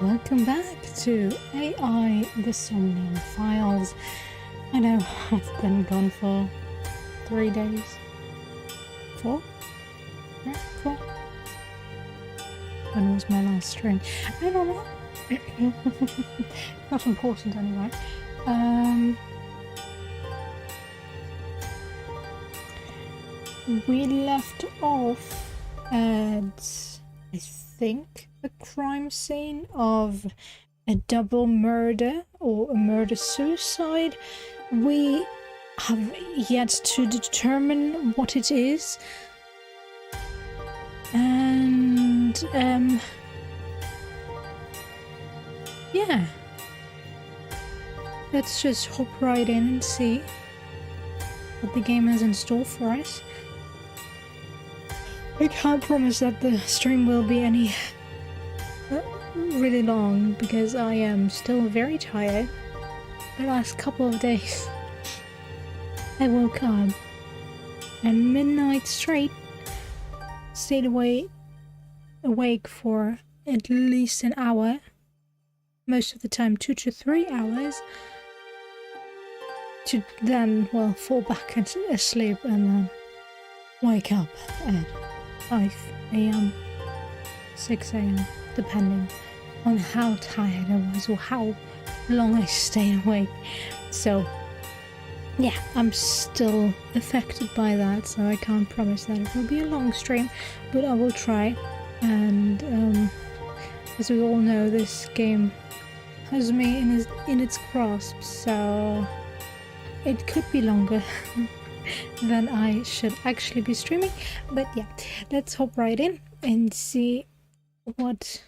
Welcome back to AI the Somnium Files. I know I've been gone for 3 days. 4? Yeah, 4? When was my last stream? I don't know. Not important anyway. We left off at, I think, a crime scene of a double murder or a murder-suicide. We have yet to determine what it is. And, yeah. Let's just hop right in and see what the game has in store for us. I can't promise that the stream will be any really long because I am still very tired. The last couple of days I woke up at midnight straight, stayed awake for at least an hour, most of the time 2 to 3 hours, to then, well, fall back asleep and then wake up at 5 AM, 6 AM, depending on how tired I was or how long I stayed awake. So yeah, I'm still affected by that, so I can't promise that it will be a long stream, but I will try. And as we all know, this game has me in its grasp, so it could be longer than I should actually be streaming. But yeah, let's hop right in and see what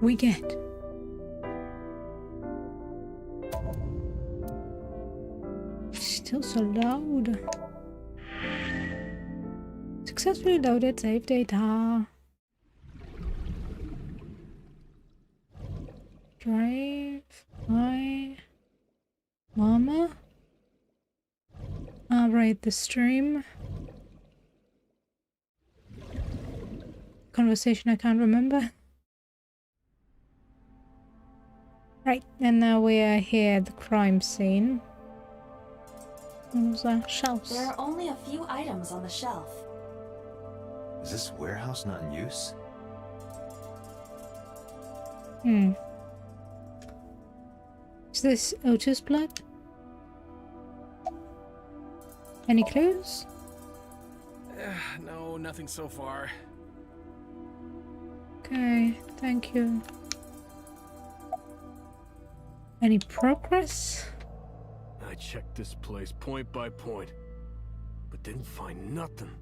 we get. Still so loud. Successfully loaded save data. Drive by Mama. Right, the stream. Conversation I can't remember. Right, and now we are here at the crime scene. What was shelves? There are only a few items on the shelf. Is this warehouse not in use? Is this Otis blood? Any clues? No, nothing so far. Okay, thank you. Any progress? I checked this place point by point, but didn't find nothing.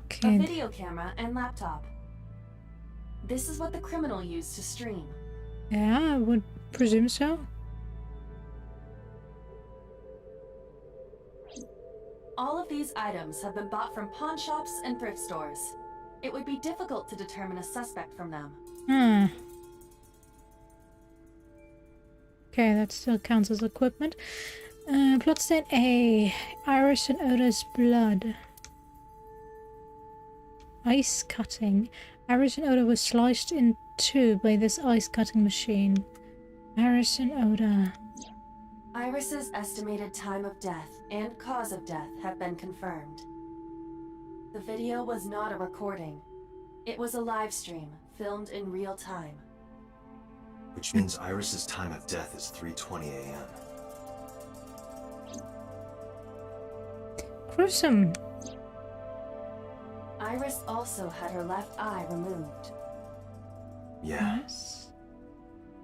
Okay. A video camera and laptop. This is what the criminal used to stream. Yeah, I would presume so. All of these items have been bought from pawn shops and thrift stores. It would be difficult to determine a suspect from them. Okay, that still counts as equipment. Bloodstain A. Iris and Oda's blood. Ice cutting. Iris and Oda was sliced in two by this ice cutting machine. Iris and Oda. Iris's estimated time of death and cause of death have been confirmed. The video was not a recording. It was a live stream, filmed in real time. Which means Iris's time of death is 3:20 AM. Gruesome. Iris also had her left eye removed. Yeah. Yes.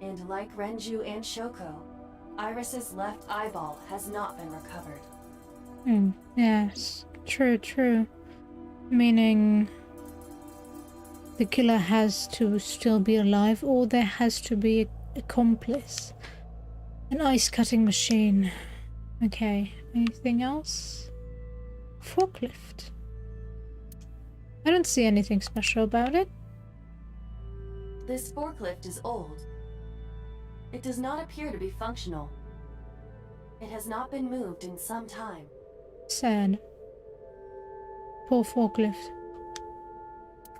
And like Renju and Shoko, Iris's left eyeball has not been recovered. Yes. True. Meaning the killer has to still be alive, or there has to be an accomplice. An ice cutting machine. Okay. Anything else? Forklift. I don't see anything special about it. This forklift is old. It does not appear to be functional. It has not been moved in some time. Sad. Poor forklift.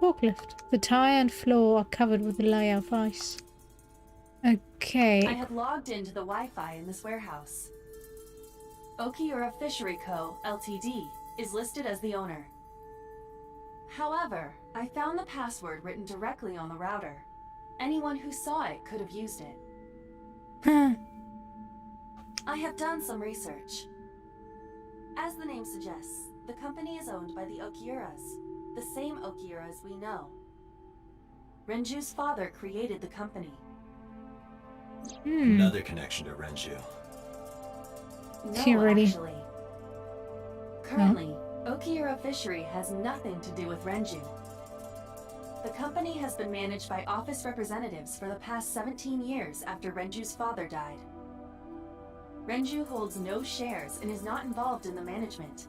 Forklift. The tire and floor are covered with a layer of ice. Okay. I have logged into the Wi-Fi in this warehouse. Okiura Fishery Co., Ltd. is listed as the owner. However, I found the password written directly on the router. Anyone who saw it could have used it. I have done some research. As the name suggests, the company is owned by the Okiuras, the same Okiuras we know. Renju's father created the company. Another connection to Renju. No, Really? actually. Currently, Okiura Fishery has nothing to do with Renju. The company has been managed by office representatives for the past 17 years after Renju's father died. Renju holds no shares and is not involved in the management.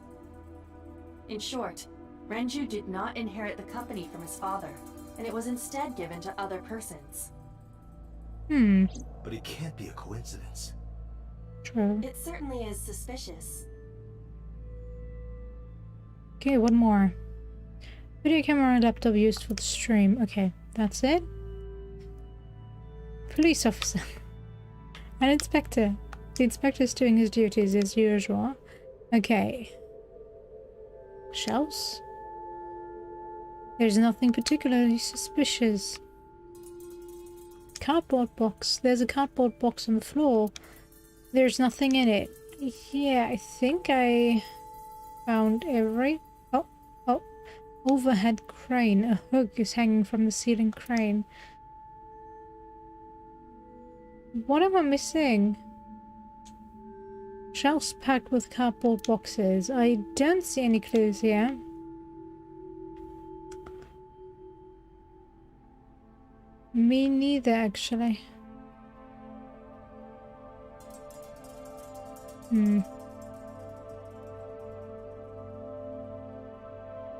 In short, Renju did not inherit the company from his father, and it was instead given to other persons. But it can't be a coincidence. True. It certainly is suspicious. Okay, one more. Video camera and laptop used for the stream. Okay, that's it. Police officer. An inspector. The inspector is doing his duties as usual. Okay. Shelves? There's nothing particularly suspicious. Cardboard box. There's a cardboard box on the floor. There's nothing in it. Yeah, I think I found every... Oh. Overhead crane. A hook is hanging from the ceiling crane. What am I missing? Shelves packed with cardboard boxes. I don't see any clues here. Me neither, actually.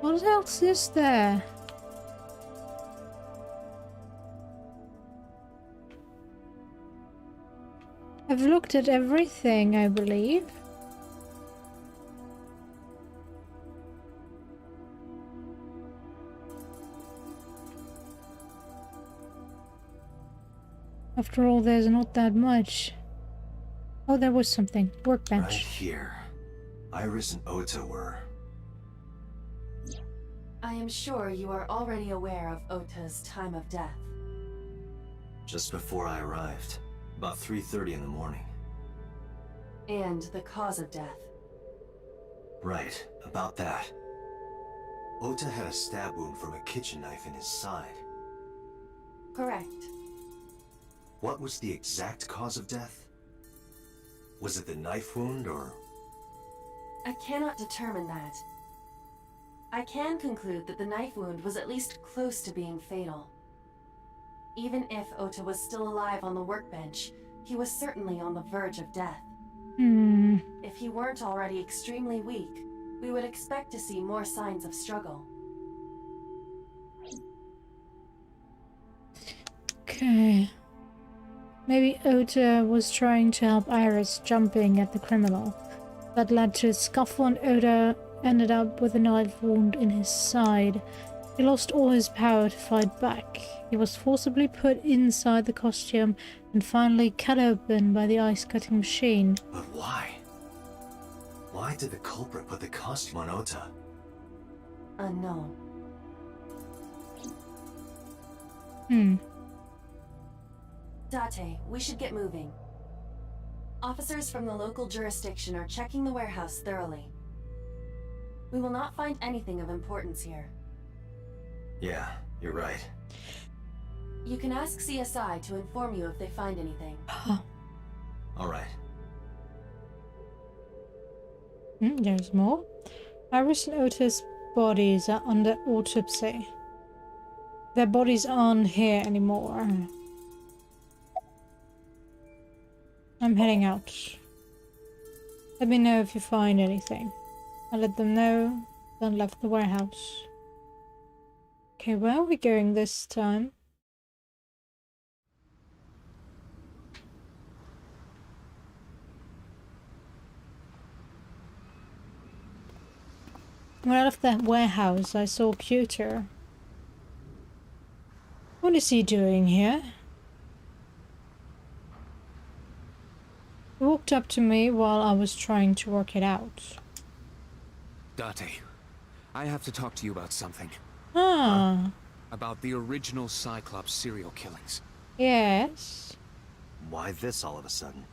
What else is there? I've looked at everything, I believe. After all, there's not that much. Oh, there was something. Workbench. Right here. Iris and Ota were. I am sure you are already aware of Ota's time of death. Just before I arrived. About 3:30 in the morning. And the cause of death. Right, about that. Ota had a stab wound from a kitchen knife in his side. Correct. What was the exact cause of death? Was it the knife wound, or...? I cannot determine that. I can conclude that the knife wound was at least close to being fatal. Even if Ota was still alive on the workbench, he was certainly on the verge of death. If he weren't already extremely weak, we would expect to see more signs of struggle. Okay. Maybe Ota was trying to help Iris jumping at the criminal. That led to a scuffle and Ota ended up with a knife wound in his side. He lost all his power to fight back. He was forcibly put inside the costume and finally cut open by the ice-cutting machine. But why? Why did the culprit put the costume on Ota? Unknown. Date, we should get moving. Officers from the local jurisdiction are checking the warehouse thoroughly. We will not find anything of importance here. Yeah, you're right. You can ask CSI to inform you if they find anything. Alright. There's more. Iris and Ota's bodies are under autopsy. Their bodies aren't here anymore. I'm heading out. Let me know if you find anything. I'll let them know. Then left the warehouse. Okay, where are we going this time? When I left that warehouse, I saw Pewter. What is he doing here? He walked up to me while I was trying to work it out. Date, I have to talk to you about something. Ah, About the original Cyclops serial killings. yes. Why this all of a sudden?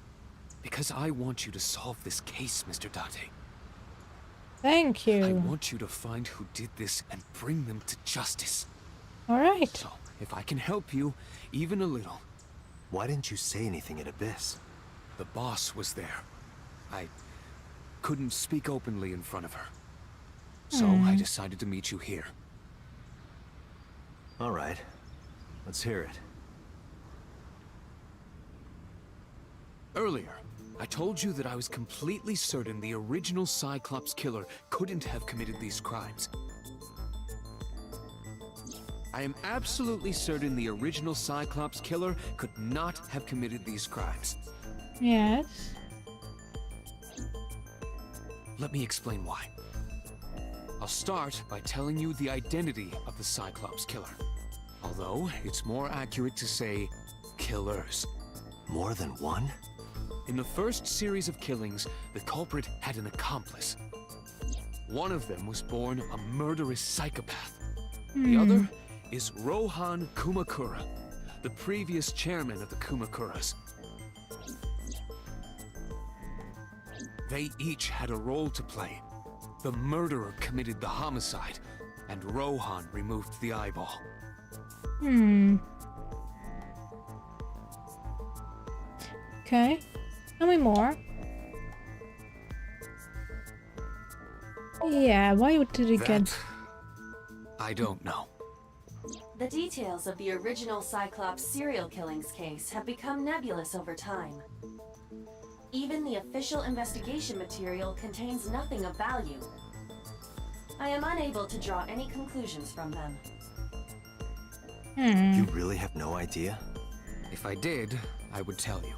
Because I want you to solve this case, Mr. Date. Thank I you. want you to find who did this and bring them to justice. Alright. So, if I can help you, even a little. Why didn't you say anything at Abyss? The boss was there. I couldn't speak openly in front of her. So I decided to meet you here. All right. Let's hear it. Earlier, I told you that I was completely certain the original Cyclops killer couldn't have committed these crimes. I am absolutely certain the original Cyclops killer could not have committed these crimes. Yes. Let me explain why. I'll start by telling you the identity of the Cyclops killer. Although, it's more accurate to say, killers. More than one? In the first series of killings, the culprit had an accomplice. One of them was born a murderous psychopath. The other is Rohan Kumakura, the previous chairman of the Kumakuras. They each had a role to play. The murderer committed the homicide, and Rohan removed the eyeball. Okay. Tell me more. Yeah, why did it get... That, I don't know. The details of the original Cyclops serial killings case have become nebulous over time. Even the official investigation material contains nothing of value. I am unable to draw any conclusions from them. You really have no idea? If I did, I would tell you.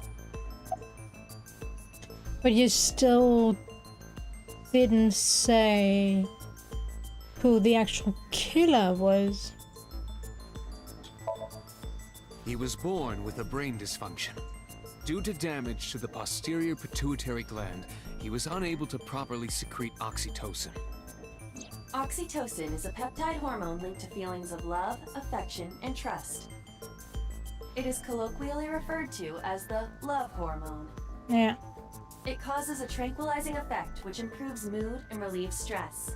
But you still didn't say who the actual killer was. He was born with a brain dysfunction. Due to damage to the posterior pituitary gland, he was unable to properly secrete oxytocin. Oxytocin is a peptide hormone linked to feelings of love, affection, and trust. It is colloquially referred to as the love hormone. Yeah. It causes a tranquilizing effect which improves mood and relieves stress.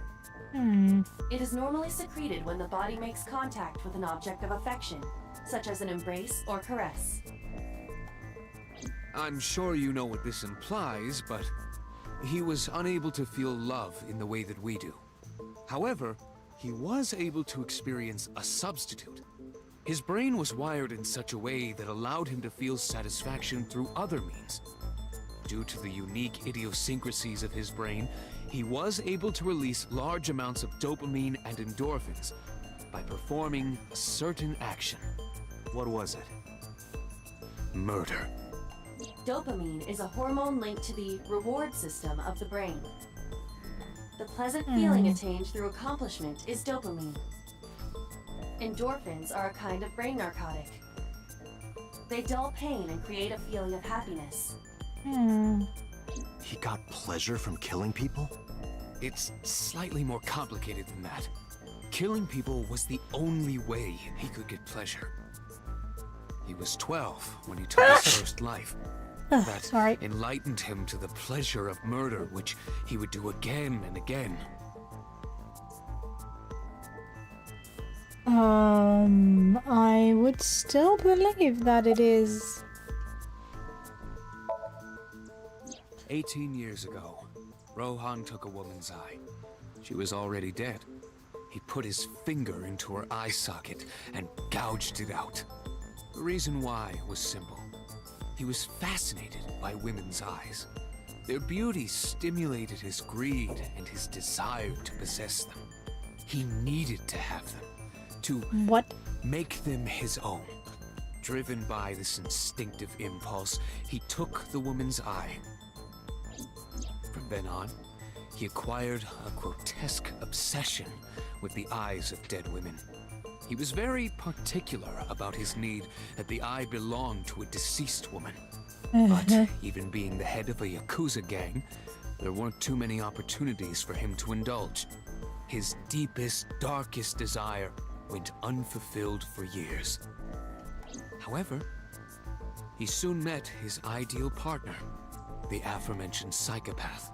It is normally secreted when the body makes contact with an object of affection, such as an embrace or caress. I'm sure you know what this implies, but he was unable to feel love in the way that we do. However, he was able to experience a substitute. His brain was wired in such a way that allowed him to feel satisfaction through other means. Due to the unique idiosyncrasies of his brain, he was able to release large amounts of dopamine and endorphins by performing a certain action. What was it? Murder. Dopamine is a hormone linked to the reward system of the brain. The pleasant feeling attained through accomplishment is dopamine. Endorphins are a kind of brain narcotic. They dull pain and create a feeling of happiness. He got pleasure from killing people? It's slightly more complicated than that. Killing people was the only way he could get pleasure. He was 12 when he took his first life. That Sorry. enlightened him to the pleasure of murder, which he would do again and again. I would still believe that it is... 18 years ago, Rohan took a woman's eye. She was already dead. He put his finger into her eye socket and gouged it out. The reason why was simple. He was fascinated by women's eyes. Their beauty stimulated his greed and his desire to possess them. He needed to have them, to What? make them his own. Driven by this instinctive impulse, he took the woman's eye. From then on, he acquired a grotesque obsession with the eyes of dead women. He was very particular about his need that the eye belonged to a deceased woman. But even being the head of a Yakuza gang, there weren't too many opportunities for him to indulge. His deepest, darkest desire went unfulfilled for years. However, he soon met his ideal partner, the aforementioned psychopath.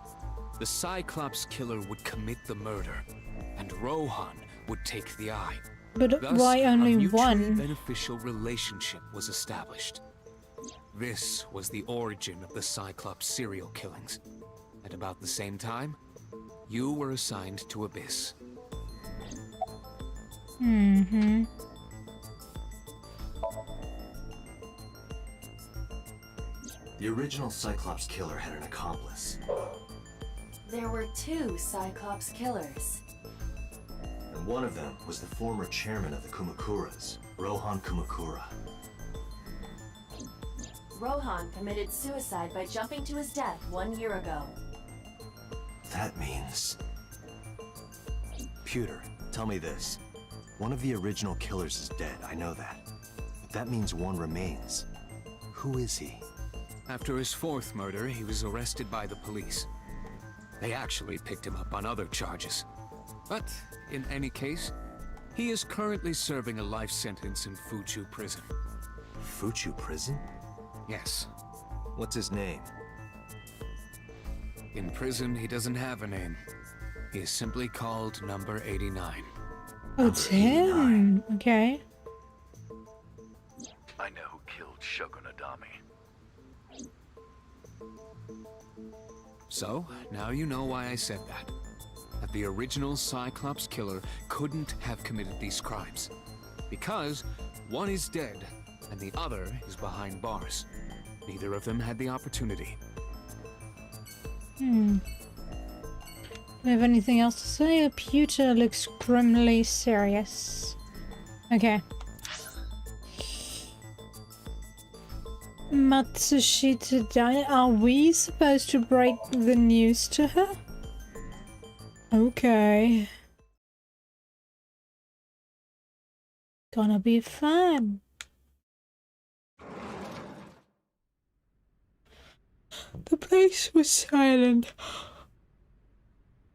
The Cyclops killer would commit the murder, and Rohan would take the eye. But Thus, why only a mutually one? beneficial relationship was established. This was the origin of the Cyclops serial killings. At about the same time, you were assigned to Abyss. Mm-hmm. The original Cyclops killer had an accomplice. There were 2 Cyclops killers. And one of them was the former chairman of the Kumakuras, Rohan Kumakura. Rohan committed suicide by jumping to his death 1 year ago. That means... Pewter, tell me this. One of the original killers is dead, I know that. But that means one remains. Who is he? After his 4th murder, he was arrested by the police. They actually picked him up on other charges. But, in any case, he is currently serving a life sentence in Fuchu prison. Fuchu prison? Yes. What's his name? In prison, he doesn't have a name. He is simply called Number 89. Oh, it's him. Okay. I know who killed Shogun Adami. So, now you know why I said that. That the original Cyclops killer couldn't have committed these crimes. Because one is dead, and the other is behind bars. Neither of them had the opportunity. Do you have anything else to say? Pewter looks grimly serious. Okay. Matsushita died. Are we supposed to break the news to her? Okay. Gonna be fun. The place was silent.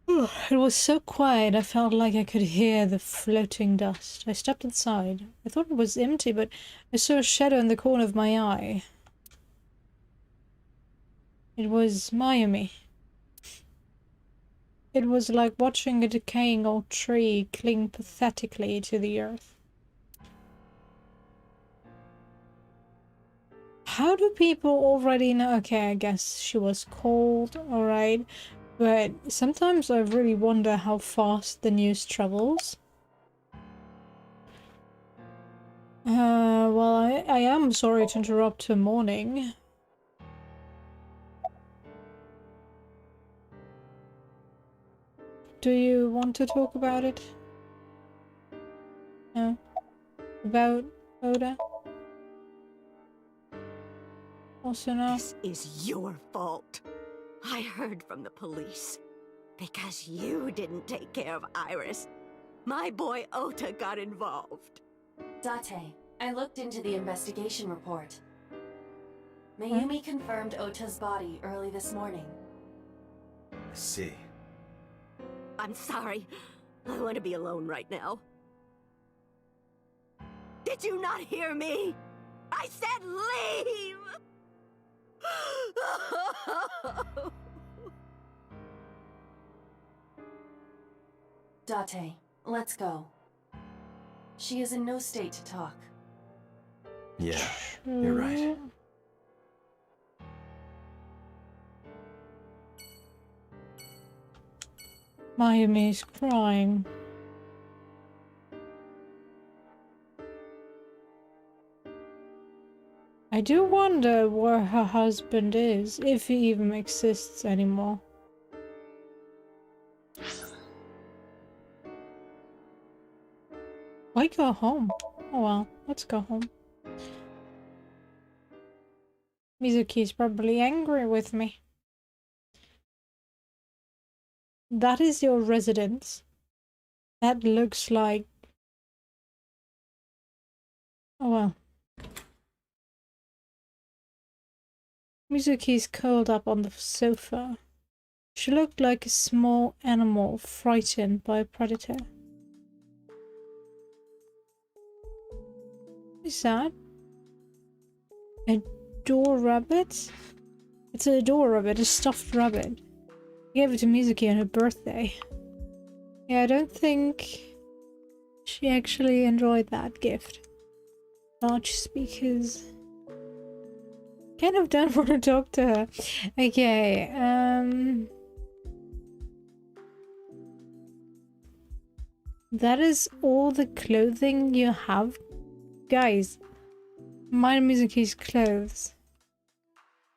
It was so quiet I felt like I could hear the floating dust. I stepped inside. I thought it was empty, but I saw a shadow in the corner of my eye. It was Mayumi. It was like watching a decaying old tree cling pathetically to the earth. How do people already know? Okay, I guess she was cold, alright. But sometimes I really wonder how fast the news travels. Well, I am sorry to interrupt her morning. Do you want to talk about it? No? About Oda? Also no? This is your fault. I heard from the police. Because you didn't take care of Iris. My boy Ota got involved. Date, I looked into the investigation report. Mayumi confirmed Ota's body early this morning. I see. I'm sorry. I want to be alone right now. Did you not hear me? I said leave! Date, let's go. She is in no state to talk. Yeah, you're right. Mayumi's crying. I do wonder where her husband is, if he even exists anymore. Why go home? Oh well, let's go home. Mizuki's probably angry with me. that is your residence. That looks like... Oh well. Mizuki's curled up on the sofa. She looked like a small animal frightened by a predator. What is that? A door rabbit? It's a door rabbit, a stuffed rabbit. I gave it to Mizuki on her birthday. Yeah, I don't think she actually enjoyed that gift. Large because... kind of don't want to talk to her. Okay, that is all the clothing you have? Guys, mind Mizuki's clothes.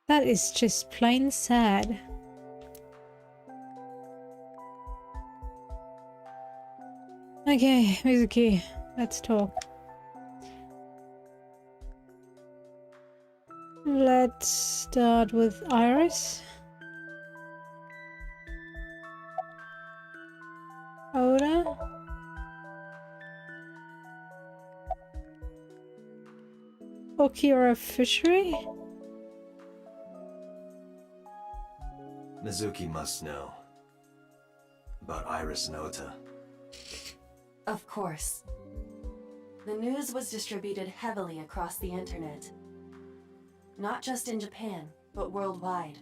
That is just plain sad. Okay, Mizuki, let's talk. Let's start with Iris. Oda. Okira Fishery. Mizuki must know about Iris and Ota. Of course. The news was distributed heavily across the internet. Not just in Japan, but worldwide.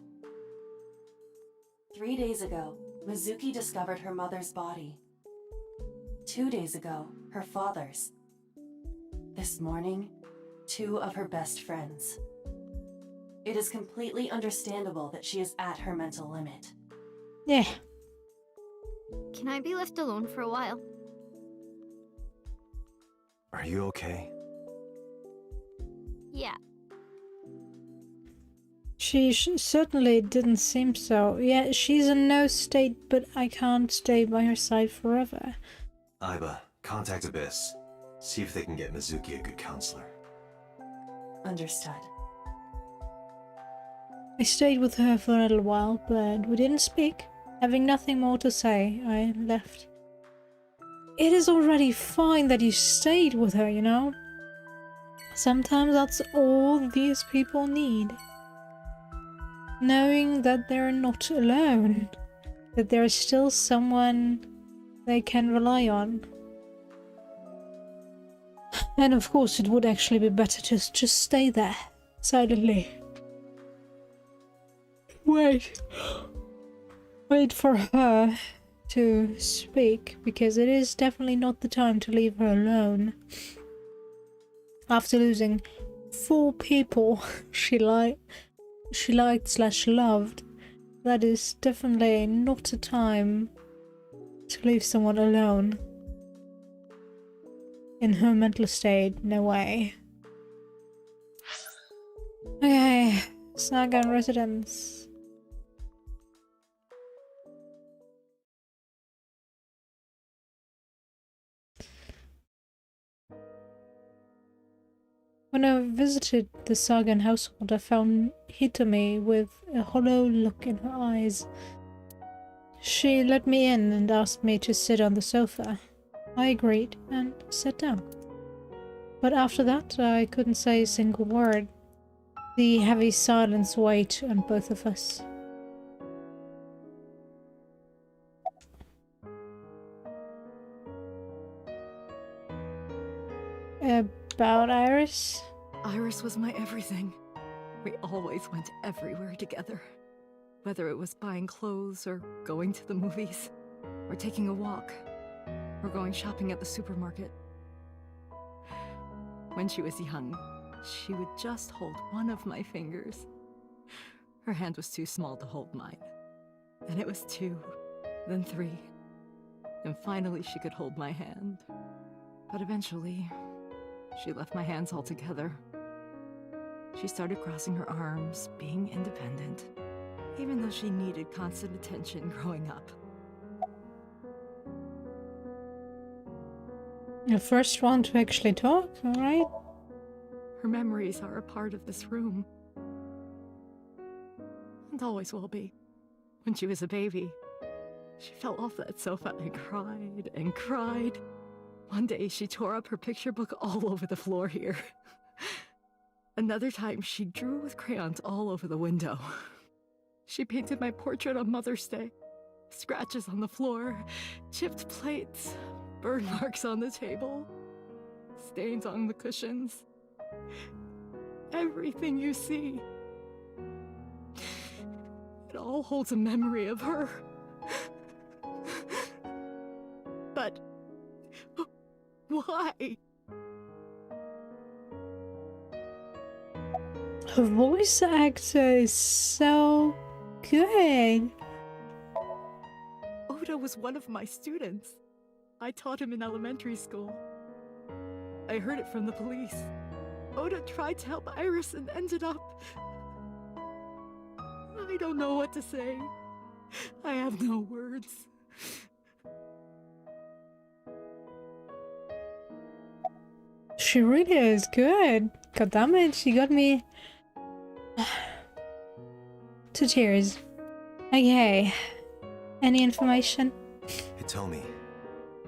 3 days ago, Mizuki discovered her mother's body. 2 days ago, her father's. This morning, 2 of her best friends. It is completely understandable that she is at her mental limit. Yeah. Can I be left alone for a while? Are you okay? Yeah. She certainly didn't seem so. Yeah, she's in no state, but I can't stay by her side forever. Aiba, contact Abyss. See if they can get Mizuki a good counselor. Understood. I stayed with her for a little while, but we didn't speak. Having nothing more to say, I left. It is already fine that you stayed with her, you know? Sometimes that's all these people need. Knowing that they're not alone. That there's still someone they can rely on. And of course it would actually be better to just stay there, silently. Wait for her to speak, because it is definitely not the time to leave her alone. After losing 4 people she liked / loved, that is definitely not a time to leave someone alone. In her mental state, no way. Okay, Saga residence. When I visited the Sagan household, I found Hitomi with a hollow look in her eyes. She let me in and asked me to sit on the sofa. I agreed and sat down. But after that, I couldn't say a single word. The heavy silence weighed on both of us. About Iris? Iris was my everything. We always went everywhere together. Whether it was buying clothes, or going to the movies, or taking a walk, or going shopping at the supermarket. When she was young, she would just hold one of my fingers. Her hand was too small to hold mine. Then it was 2, then 3, and finally she could hold my hand. But eventually, she left my hands altogether. She started crossing her arms, being independent, even though she needed constant attention growing up. The first one to actually talk, alright? Her memories are a part of this room. And always will be. When she was a baby, She fell off that sofa and cried and cried. One day she tore up her picture book all over the floor here. Another time she drew with crayons all over the window. She painted my portrait on Mother's Day. Scratches on the floor, chipped plates, burn marks on the table, stains on the cushions. Everything you see. It all holds a memory of her. But why? Her voice actor is so good. Oda was one of my students. I taught him in elementary school. I heard it from the police. Oda tried to help Iris and ended up... I don't know what to say. I have no words. She really is good. God damn it, she got me to tears. Okay. Any information? Hitomi,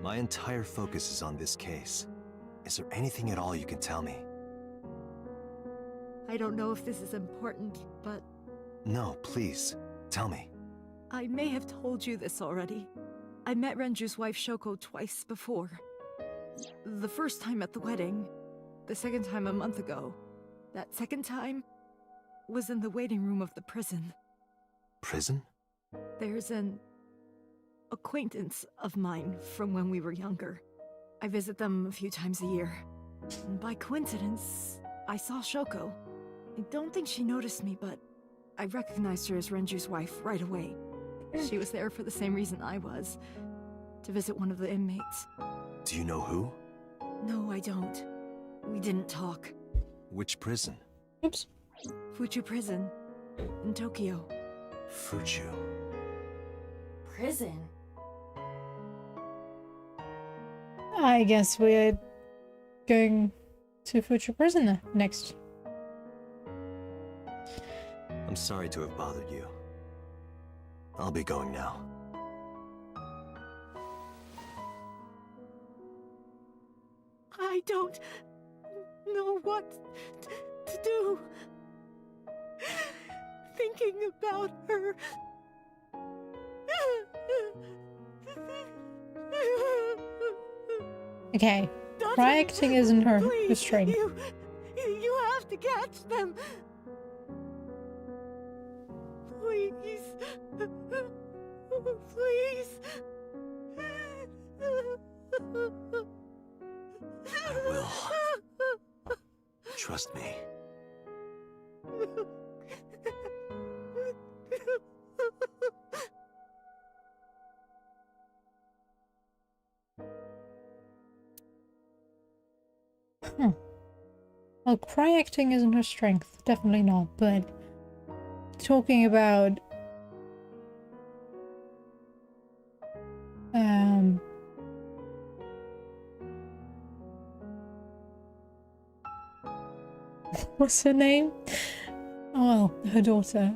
my entire focus is on this case. Is there anything at all you can tell me? I don't know if this is important, but No, please, tell me. I may have told you this already. I met Renju's wife Shoko twice before. The first time at the wedding, the second time a month ago. That second time was in the waiting room of the prison. Prison? There's an acquaintance of mine from when we were younger. I visit them a few times a year. And by coincidence, I saw Shoko. I don't think she noticed me, but I recognized her as Renju's wife right away. She was there for the same reason I was, to visit one of the inmates. Do you know who? No, I don't. We didn't talk. Which prison? Oops. Fuchu Prison, in Tokyo. Fuchu. Prison? I guess we're going to Future Prisoner next. I'm sorry to have bothered you. I'll be going now. I don't know what to do. Thinking about her. Okay. Doctor, Cry acting isn't her please, strength. You have to catch them. Please. Please. I will. Trust me. Well, cry acting isn't her strength. Definitely not, but talking about what's her name? Well, her daughter.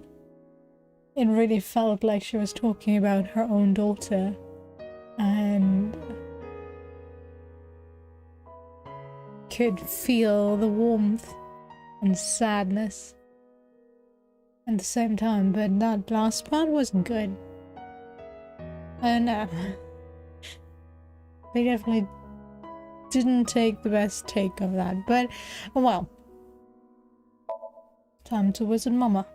It really felt like she was talking about her own daughter, and could feel the warmth and sadness at the same time, but that last part wasn't good. And they definitely didn't take the best take of that, but well. Time to visit Mama.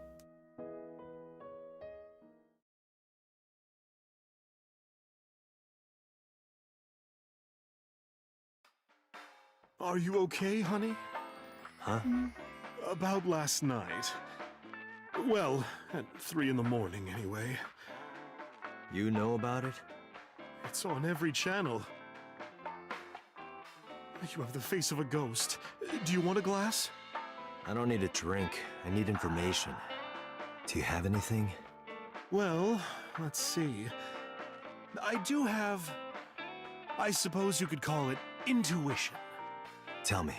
Are you okay, honey? Huh? About last night. Well, at 3 in the morning, anyway. You know about it? It's on every channel. You have the face of a ghost. Do you want a glass? I don't need a drink. I need information. Do you have anything? Well, let's see. I do have... I suppose you could call it intuition. Tell me.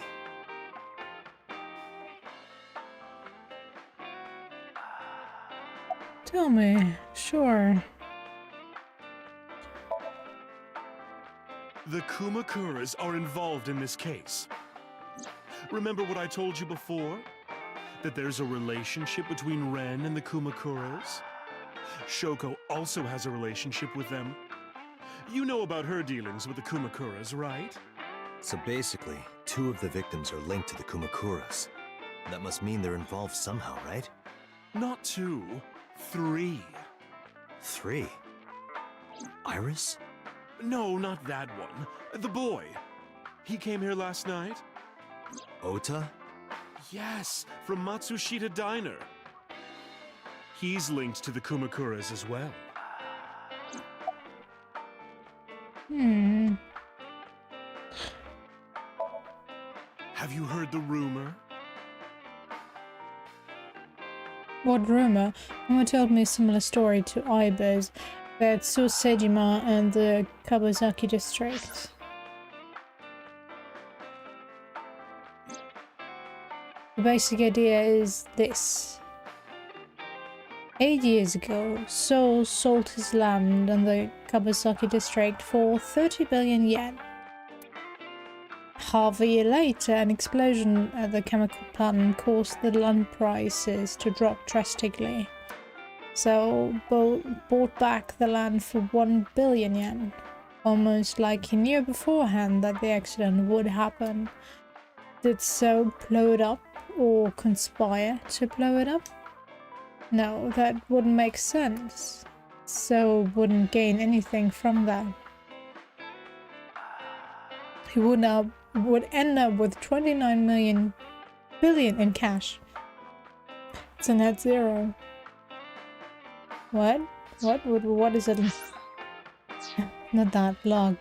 Tell me, sure. The Kumakuras are involved in this case. Remember what I told you before? That there's a relationship between Ren and the Kumakuras? Shoko also has a relationship with them. You know about her dealings with the Kumakuras, right? So basically, 2 of the victims are linked to the Kumakuras. That must mean they're involved somehow, right? Not 2, 3. 3? Iris? No, not that one. The boy. He came here last night? Ota? Yes, from Matsushita Diner. He's linked to the Kumakuras as well. Have you heard the rumor? What rumor? Mama told me a similar story to Aiba's about Sosejima and the Kawasaki district. The basic idea is this. 8 years ago, Seoul sold his land in the Kawasaki district for 30 billion yen. Half a year later, an explosion at the chemical plant caused the land prices to drop drastically. So, bought back the land for 1 billion yen. Almost like he knew beforehand that the accident would happen. Did So blow it up or conspire to blow it up? No, that wouldn't make sense. So wouldn't gain anything from that. He would end up with 29 billion in cash. It's a net zero. What? What is it? Not that log.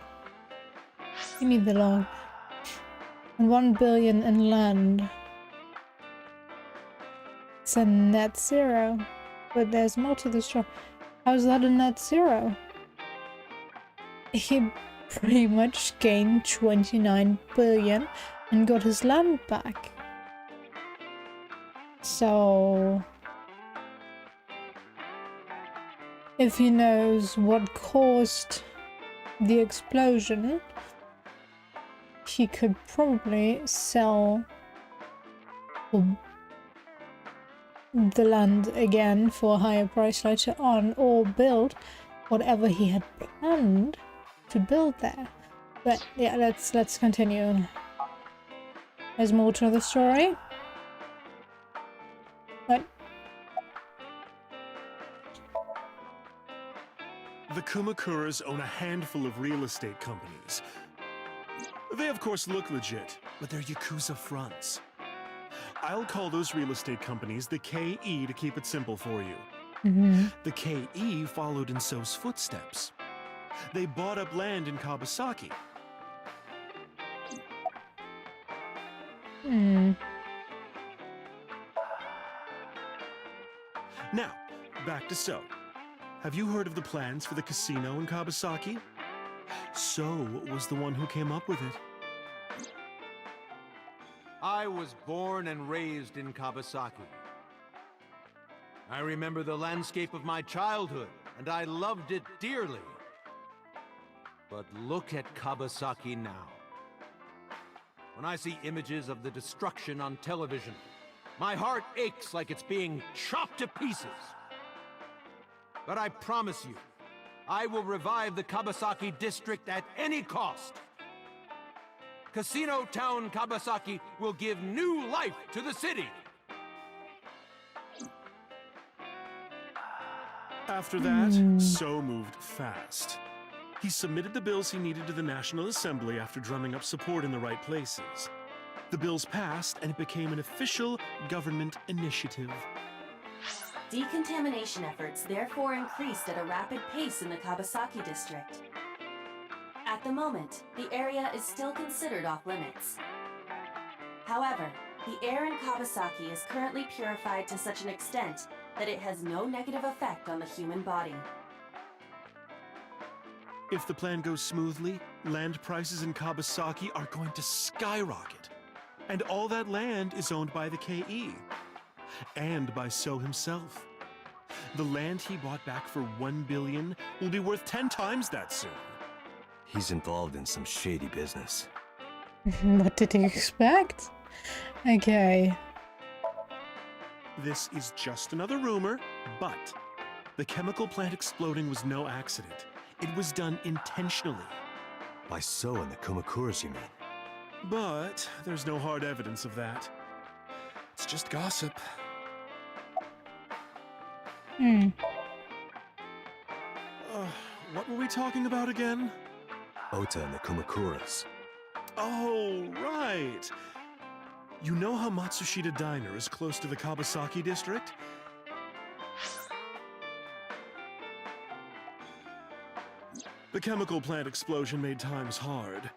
Give me the log. And 1 billion in land. It's a net zero. But there's more to the story. How's that a net zero? He pretty much gained 29 billion and got his land back. So if he knows what caused the explosion, he could probably sell the land again for a higher price later on, or build whatever he had planned to build there. But yeah, let's continue. There's more to the story. What? The Kumakuras own a handful of real estate companies. They of course look legit, but they're Yakuza fronts. I'll call those real estate companies the KE to keep it simple for you. The KE followed in So's footsteps. They bought up land in Kawasaki. Now, back to So. Have you heard of the plans for the casino in Kawasaki? So was the one who came up with it. I was born and raised in Kawasaki. I remember the landscape of my childhood, and I loved it dearly. But look at Kawasaki now. When I see images of the destruction on television, my heart aches like it's being chopped to pieces. But I promise you, I will revive the Kawasaki district at any cost. Casino Town Kawasaki will give new life to the city. After that, So moved fast. He submitted the bills he needed to the National Assembly after drumming up support in the right places. The bills passed, and it became an official government initiative. Decontamination efforts therefore increased at a rapid pace in the Kawasaki district. At the moment, the area is still considered off-limits. However, the air in Kawasaki is currently purified to such an extent that it has no negative effect on the human body. If the plan goes smoothly, land prices in Kawasaki are going to skyrocket. And all that land is owned by the KE. And by So himself. The land he bought back for 1 billion will be worth 10 times that soon. He's involved in some shady business. What did you expect? Okay. This is just another rumor, but the chemical plant exploding was no accident. It was done intentionally. By So and the Kumakuras, you mean? But there's no hard evidence of that. It's just gossip. What were we talking about again? Ota and the Kumakuras. Oh, right. You know how Matsushita Diner is close to the Kabasaki district? The chemical plant explosion made times hard.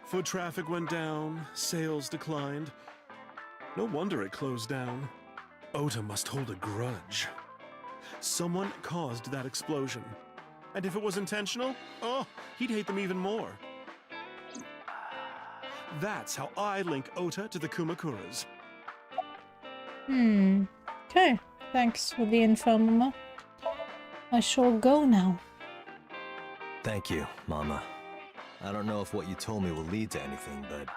Foot traffic went down, sales declined. No wonder it closed down. Ota must hold a grudge. Someone caused that explosion. And if it was intentional, oh, he'd hate them even more. That's how I link Ota to the Kumakuras. Okay. Thanks for the info, Mama. I shall go now. Thank you, Mama. I don't know if what you told me will lead to anything, but...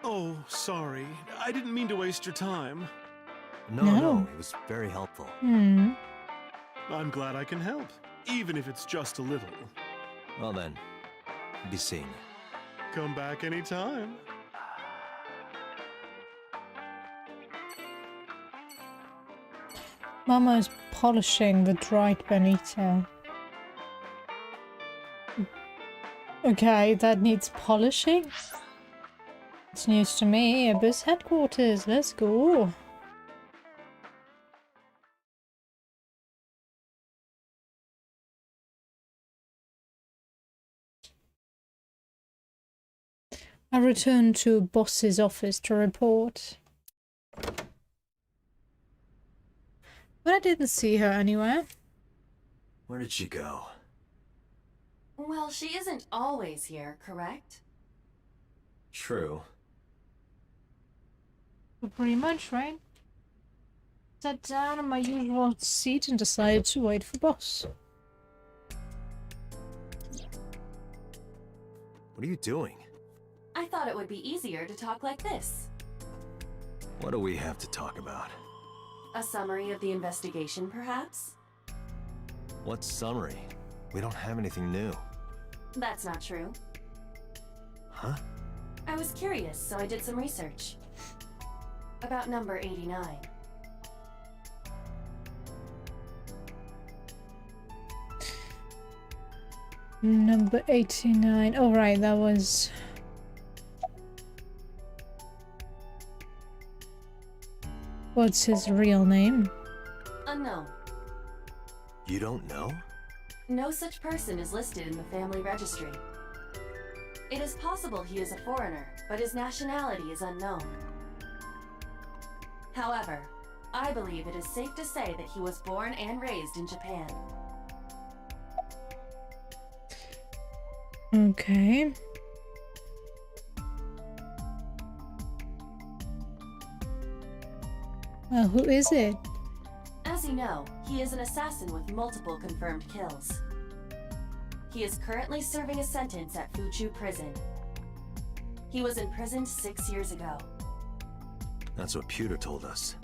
Oh, sorry. I didn't mean to waste your time. No, it was very helpful. I'm glad I can help, even if it's just a little. Well then, be seeing you. Come back anytime. Mama is polishing the dried bonito. Okay, that needs polishing? It's news to me. Abyss headquarters, let's go. I returned to boss's office to report. But I didn't see her anywhere. Where did she go? Well, she isn't always here, correct? True. But pretty much, right? Sat down on my usual seat and decided to wait for boss. What are you doing? I thought it would be easier to talk like this. What do we have to talk about? A summary of the investigation, perhaps? What summary? We don't have anything new. That's not true. Huh? I was curious, so I did some research. About number 89. Number 89. Oh, right, that was... What's his real name? Unknown. You don't know? No such person is listed in the family registry. It is possible he is a foreigner, but his nationality is unknown. However, I believe it is safe to say that he was born and raised in Japan. Okay. Well, who is it? As you know, he is an assassin with multiple confirmed kills. He is currently serving a sentence at Fuchu Prison. He was imprisoned 6 years ago. That's what Pewter told us.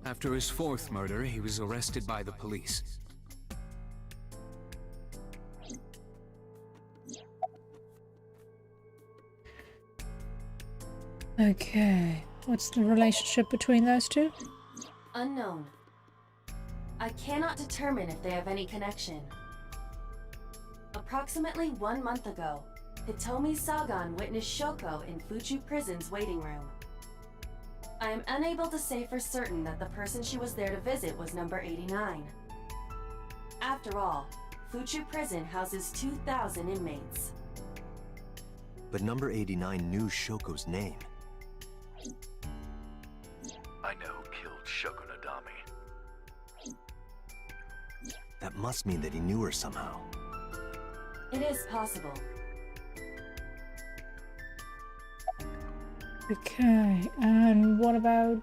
After his fourth murder, he was arrested by the police. Okay. What's the relationship between those two? Unknown. I cannot determine if they have any connection. Approximately 1 month ago, Hitomi Sagan witnessed Shoko in Fuchu Prison's waiting room. I am unable to say for certain that the person she was there to visit was number 89. After all, Fuchu Prison houses 2,000 inmates. But number 89 knew Shoko's name. I know who killed Shogunadami. That must mean that he knew her somehow. It is possible. Okay, and what about...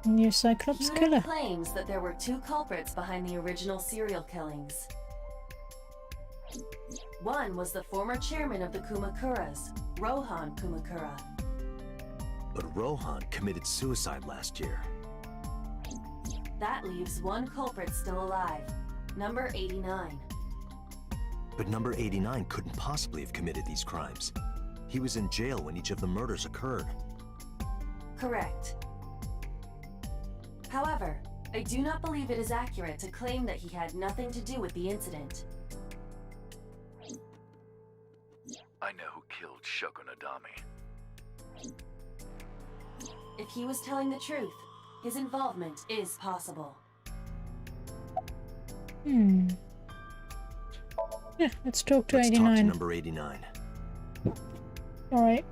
New Cyclops Unit killer. claims that there were two culprits behind the original serial killings. One was the former chairman of the Kumakuras, Rohan Kumakura. But Rohan committed suicide last year. That leaves one culprit still alive, number 89. But number 89 couldn't possibly have committed these crimes. He was in jail when each of the murders occurred. Correct. However, I do not believe it is accurate to claim that he had nothing to do with the incident. I know who killed Shogunadami. If he was telling the truth, his involvement is possible. Yeah, let's talk to Let's 89. talk to number 89. Alright.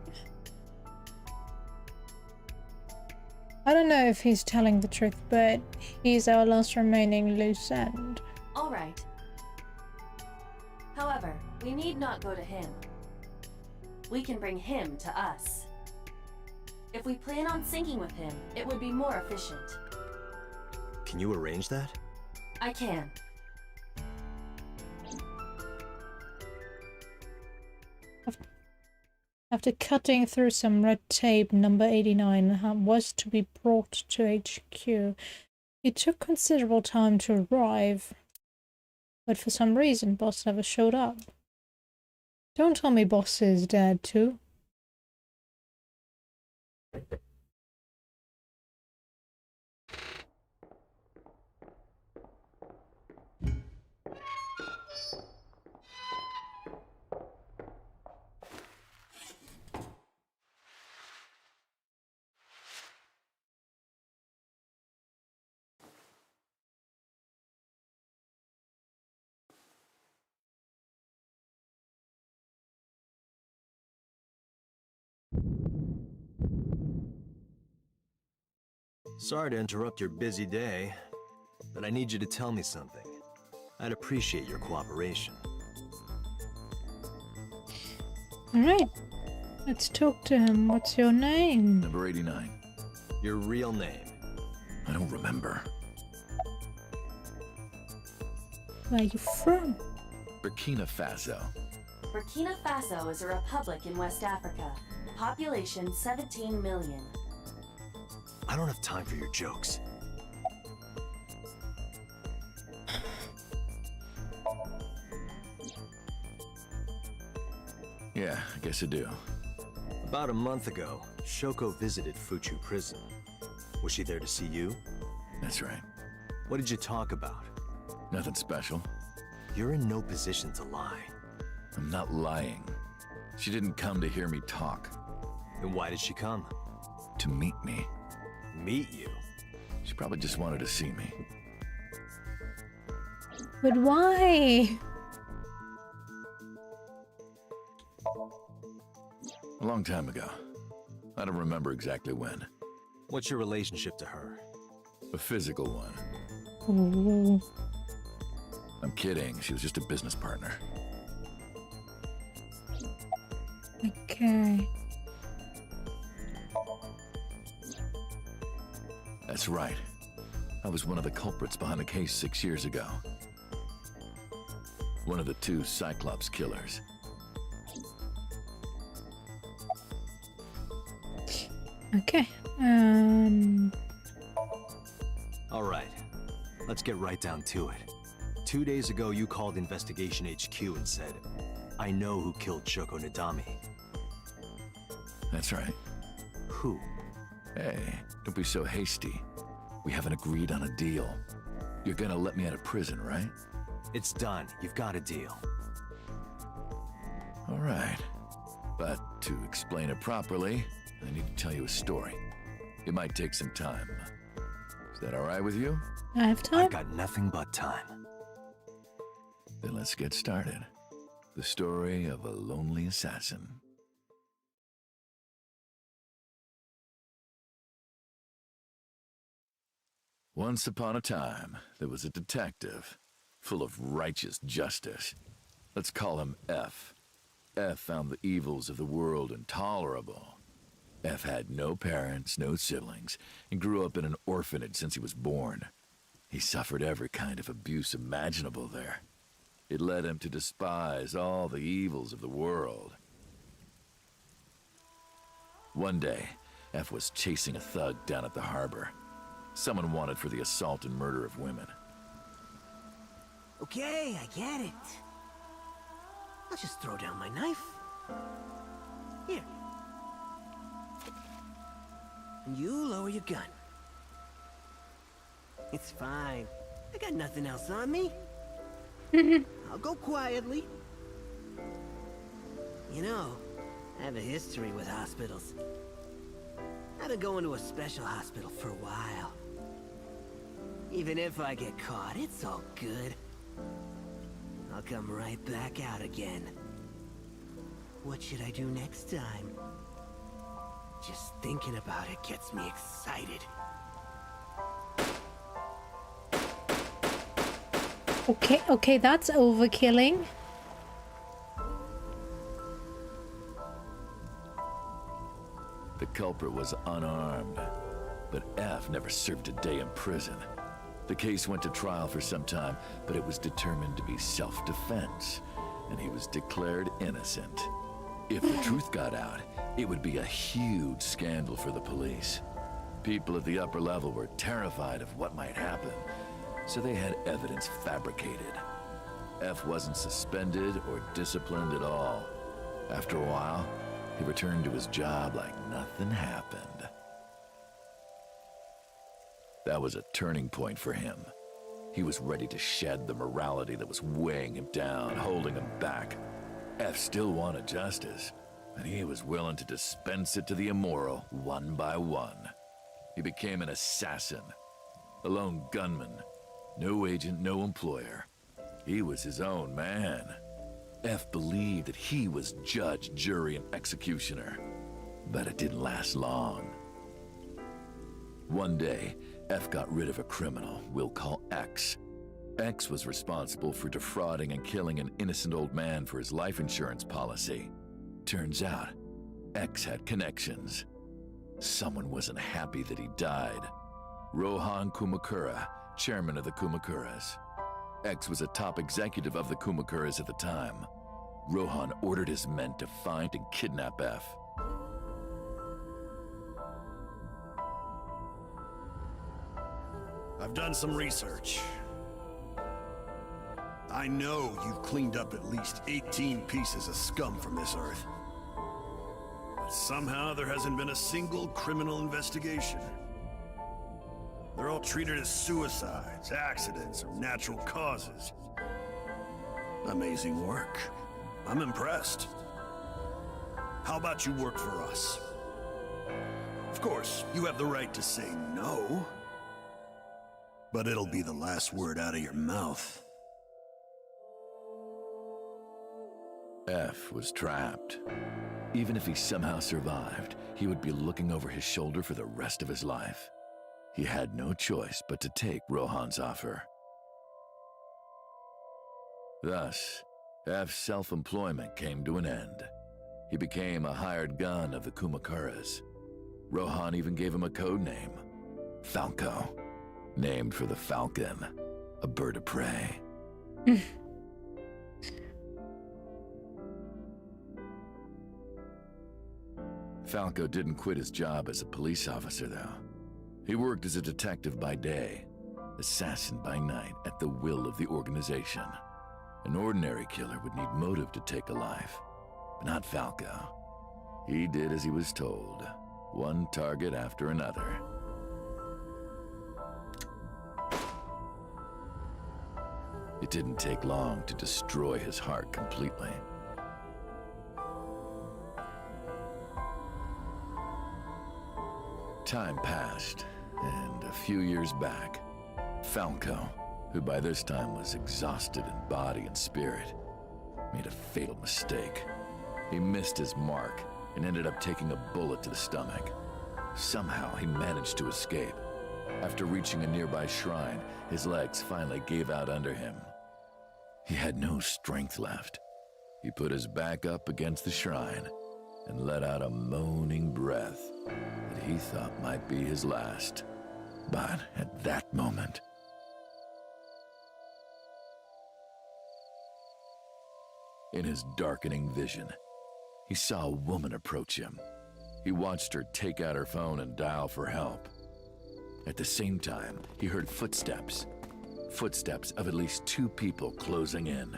I don't know if he's telling the truth, but he's our last remaining loose end. Alright. However, we need not go to him. We can bring him to us. If we plan on syncing with him, it would be more efficient. Can you arrange that? I can. After cutting through some red tape, number 89 was to be brought to HQ. It took considerable time to arrive, but for some reason, Boss never showed up. Don't tell me Boss is dead too. Sorry to interrupt your busy day, but I need you to tell me something. I'd appreciate your cooperation. Alright, let's talk to him. What's your name? Number 89. Your real name. I don't remember. Where are you from? Burkina Faso. Burkina Faso is a republic in West Africa. Population 17 million. I don't have time for your jokes. Yeah, I guess I do. About a month ago, Shoko visited Fuchu prison. Was she there to see you? That's right. What did you talk about? Nothing special. You're in no position to lie. I'm not lying. She didn't come to hear me talk. Then why did she come? To meet me. Meet you? She probably just wanted to see me. But why? A long time ago. I don't remember exactly when. What's your relationship to her? A physical one. Ooh. I'm kidding. She was just a business partner. Okay. That's right. I was one of the culprits behind the case 6 years ago. One of the two Cyclops killers. Okay. All right. Let's get right down to it. 2 days ago, you called Investigation HQ and said, I know who killed Shoko Nadami. That's right. Who? Hey, don't be so hasty. We haven't agreed on a deal. You're gonna let me out of prison, right? It's done. You've got a deal. All right. But to explain it properly, I need to tell you a story. It might take some time. Is that all right with you? I have time. I've got nothing but time. Then let's get started. The story of a lonely assassin. Once upon a time, there was a detective, full of righteous justice. Let's call him F. F found the evils of the world intolerable. F had no parents, no siblings, and grew up in an orphanage since he was born. He suffered every kind of abuse imaginable there. It led him to despise all the evils of the world. One day, F was chasing a thug down at the harbor. Someone wanted for the assault and murder of women. Okay, I get it. I'll just throw down my knife. Here. And you lower your gun. It's fine. I got nothing else on me. I'll go quietly. You know, I have a history with hospitals. I've been going to a special hospital for a while. Even if I get caught, it's all good. I'll come right back out again. What should I do next time? Just thinking about it gets me excited. Okay, that's overkilling. The culprit was unarmed, but F never served a day in prison. The case went to trial for some time, but it was determined to be self-defense, and he was declared innocent. If the truth got out, it would be a huge scandal for the police. People at the upper level were terrified of what might happen, so they had evidence fabricated. F wasn't suspended or disciplined at all. After a while, he returned to his job like nothing happened. That was a turning point for him. He was ready to shed the morality that was weighing him down, holding him back. F still wanted justice, and he was willing to dispense it to the immoral one by one. He became an assassin, a lone gunman, no agent, no employer. He was his own man. F believed that he was judge, jury, and executioner, but it didn't last long. One day, F got rid of a criminal we'll call X. X was responsible for defrauding and killing an innocent old man for his life insurance policy. Turns out, X had connections. Someone wasn't happy that he died. Rohan Kumakura, chairman of the Kumakuras. X was a top executive of the Kumakuras at the time. Rohan ordered his men to find and kidnap F. I've done some research. I know you've cleaned up at least 18 pieces of scum from this earth. But somehow there hasn't been a single criminal investigation. They're all treated as suicides, accidents, or natural causes. Amazing work. I'm impressed. How about you work for us? Of course, you have the right to say no. But it'll be the last word out of your mouth. F was trapped. Even if he somehow survived, he would be looking over his shoulder for the rest of his life. He had no choice but to take Rohan's offer. Thus, F's self-employment came to an end. He became a hired gun of the Kumakuras. Rohan even gave him a code name, Falco, named for the falcon, a bird of prey. Falco didn't quit his job as a police officer, though. He worked as a detective by day, assassin by night at the will of the organization. An ordinary killer would need motive to take a life, but not Falco. He did as he was told, one target after another. It didn't take long to destroy his heart completely. Time passed, and a few years back, Falco, who by this time was exhausted in body and spirit, made a fatal mistake. He missed his mark and ended up taking a bullet to the stomach. Somehow he managed to escape. After reaching a nearby shrine, his legs finally gave out under him. He had no strength left. He put his back up against the shrine and let out a moaning breath that he thought might be his last. But at that moment, in his darkening vision, he saw a woman approach him. He watched her take out her phone and dial for help. At the same time, he heard footsteps. Footsteps of at least 2 people closing in.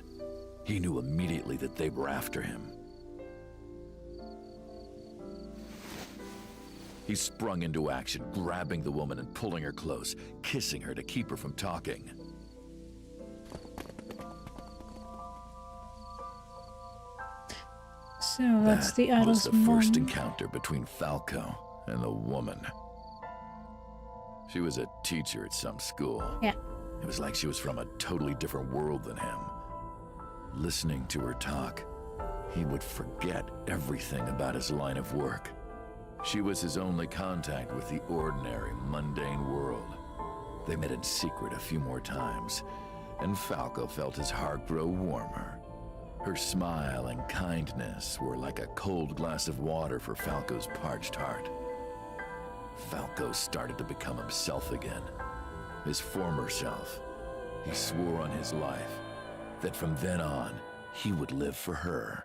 He knew immediately that they were after him. He sprung into action, grabbing the woman and pulling her close, kissing her to keep her from talking. So that's the That was idol's the first mom. encounter between Falco and the woman. She was a teacher at some school. Yeah. It was like she was from a totally different world than him. Listening to her talk, he would forget everything about his line of work. She was his only contact with the ordinary, mundane world. They met in secret a few more times, and Falco felt his heart grow warmer. Her smile and kindness were like a cold glass of water for Falco's parched heart. Falco started to become himself again, his former self. He swore on his life that from then on, he would live for her.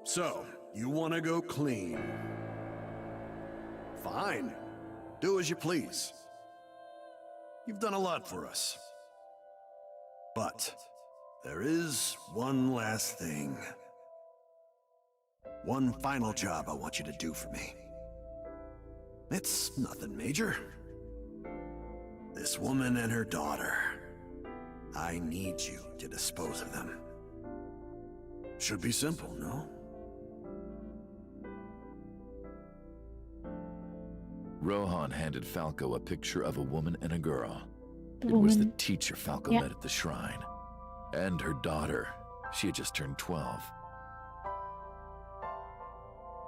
So, you want to go clean? Fine. Do as you please. You've done a lot for us. But there is one last thing. One final job I want you to do for me. It's nothing major. This woman and her daughter. I need you to dispose of them. Should be simple, no? Rohan handed Falco a picture of a woman and a girl. The It was the woman. teacher Falco Yeah. met at the shrine. And her daughter. She had just turned 12.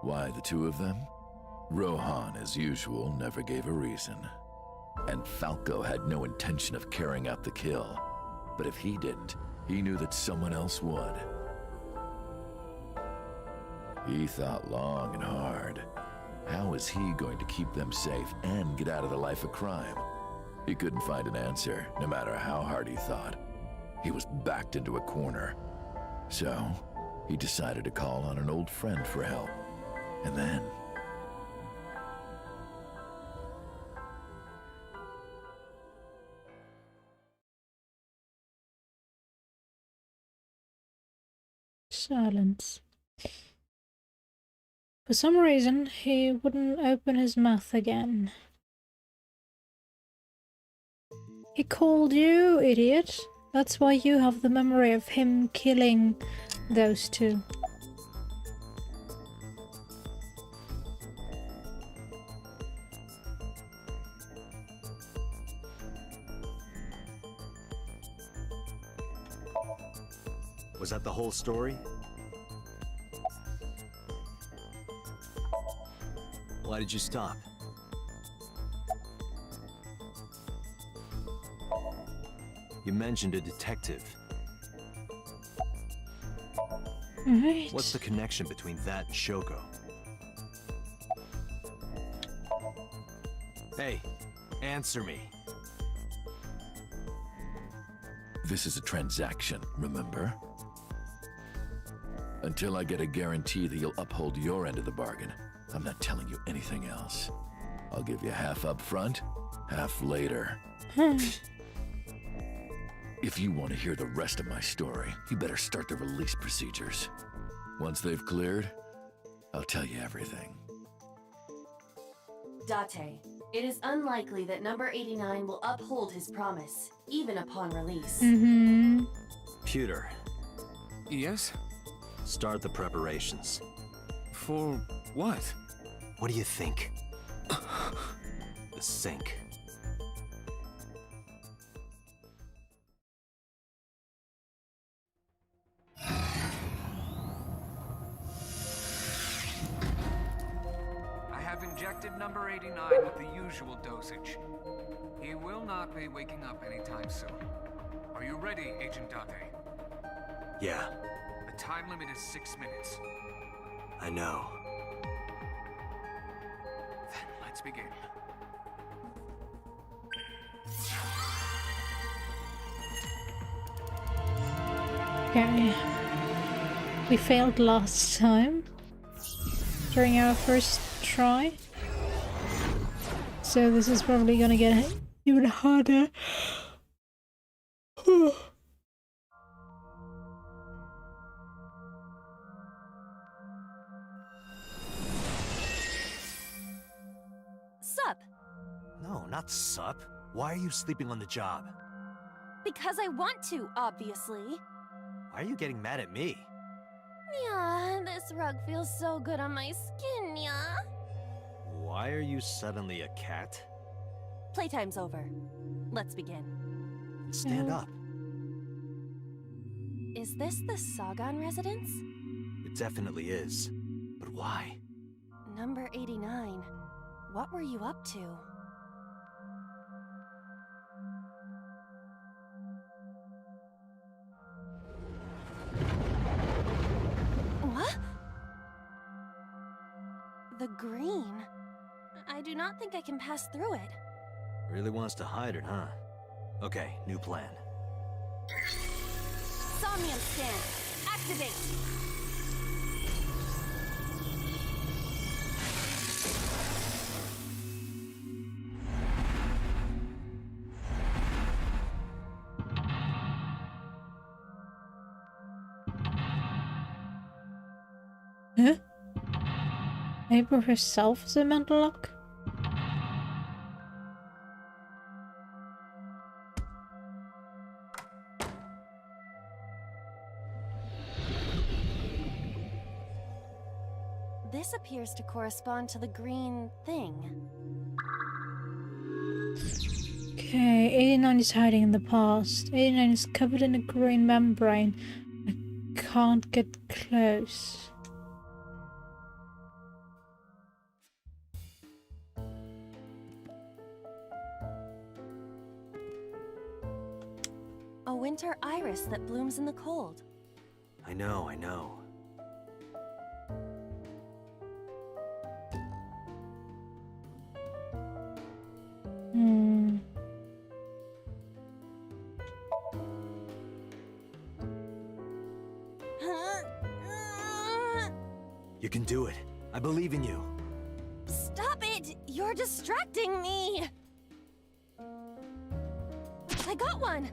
Why the 2 of them? Rohan, as usual, never gave a reason. And Falco had no intention of carrying out the kill. But if he didn't, he knew that someone else would. He thought long and hard. How was he going to keep them safe and get out of the life of crime? He couldn't find an answer, no matter how hard he thought. He was backed into a corner. So, he decided to call on an old friend for help. And then... Silence. For some reason, he wouldn't open his mouth again. He called you, idiot. That's why you have the memory of him killing those 2. Was that the whole story? Why did you stop? You mentioned a detective. Alright. What's the connection between that and Shoko? Hey, answer me. This is a transaction, remember? Until I get a guarantee that you'll uphold your end of the bargain, I'm not telling you anything else. I'll give you half up front, half later. If you want to hear the rest of my story, you better start the release procedures. Once they've cleared, I'll tell you everything. Date, it is unlikely that number 89 will uphold his promise, even upon release. Pewter, Yes? start the preparations. For what? What do you think? The sink. I have injected number 89 with the usual dosage. He will not be waking up anytime soon. Are you ready, Agent Date? Yeah, The time limit is 6 minutes. I know. Then let's begin. Okay. We failed last time during our first try. So this is probably gonna get even harder. Sup? No, not sup. Why are you sleeping on the job? Because I want to, obviously. Why are you getting mad at me? Yeah, this rug feels so good on my skin, yeah. Why are you suddenly a cat? Playtime's over. Let's begin. Stand up. Is this the Sagan residence? It definitely is. But why? Number 89. What were you up to? What? The green? I do not think I can pass through it. Really wants to hide it, huh? Okay, new plan. Somnium stand. Activate. Huh? April herself is a mental lock? This appears to correspond to the green thing. Okay, 89 is hiding in the past. 89 is covered in a green membrane. I can't get close. A winter iris that blooms in the cold. I know, I know. You can do it. I believe in you. Stop it! You're distracting me! I got one!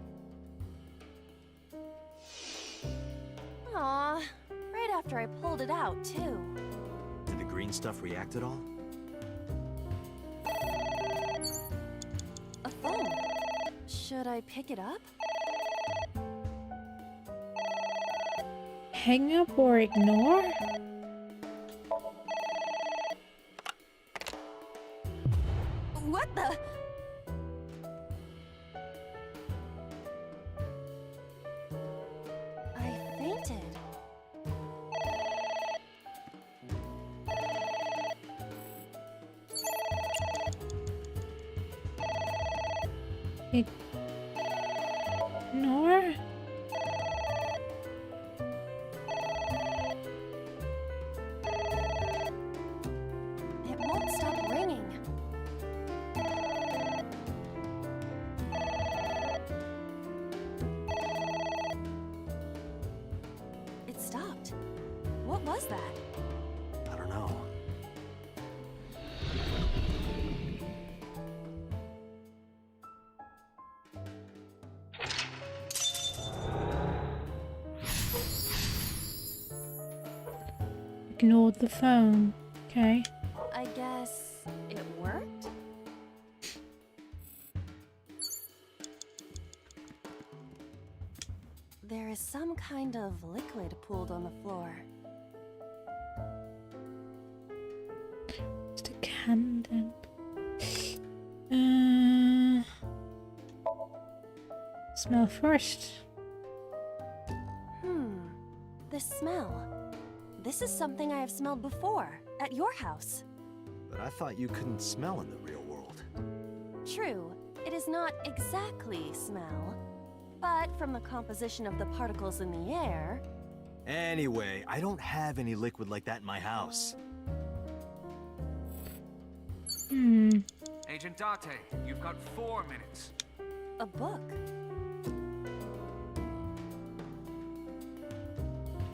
Aw, right after I pulled it out, too. Did the green stuff react at all? A phone. Should I pick it up? Hang up or ignore? What the? I fainted. Ignore? It won't stop ringing. It stopped. What was that? I don't know. Ignored the phone. Okay. I guess it worked? There is some kind of liquid pooled on the floor. Just a candle. Smell first. This smell. This is something I have smelled before, at your house. But I thought you couldn't smell in the real world. True, it is not exactly smell, But from the composition of the particles in the air... Anyway, I don't have any liquid like that in my house. Agent Date, you've got 4 minutes. A book.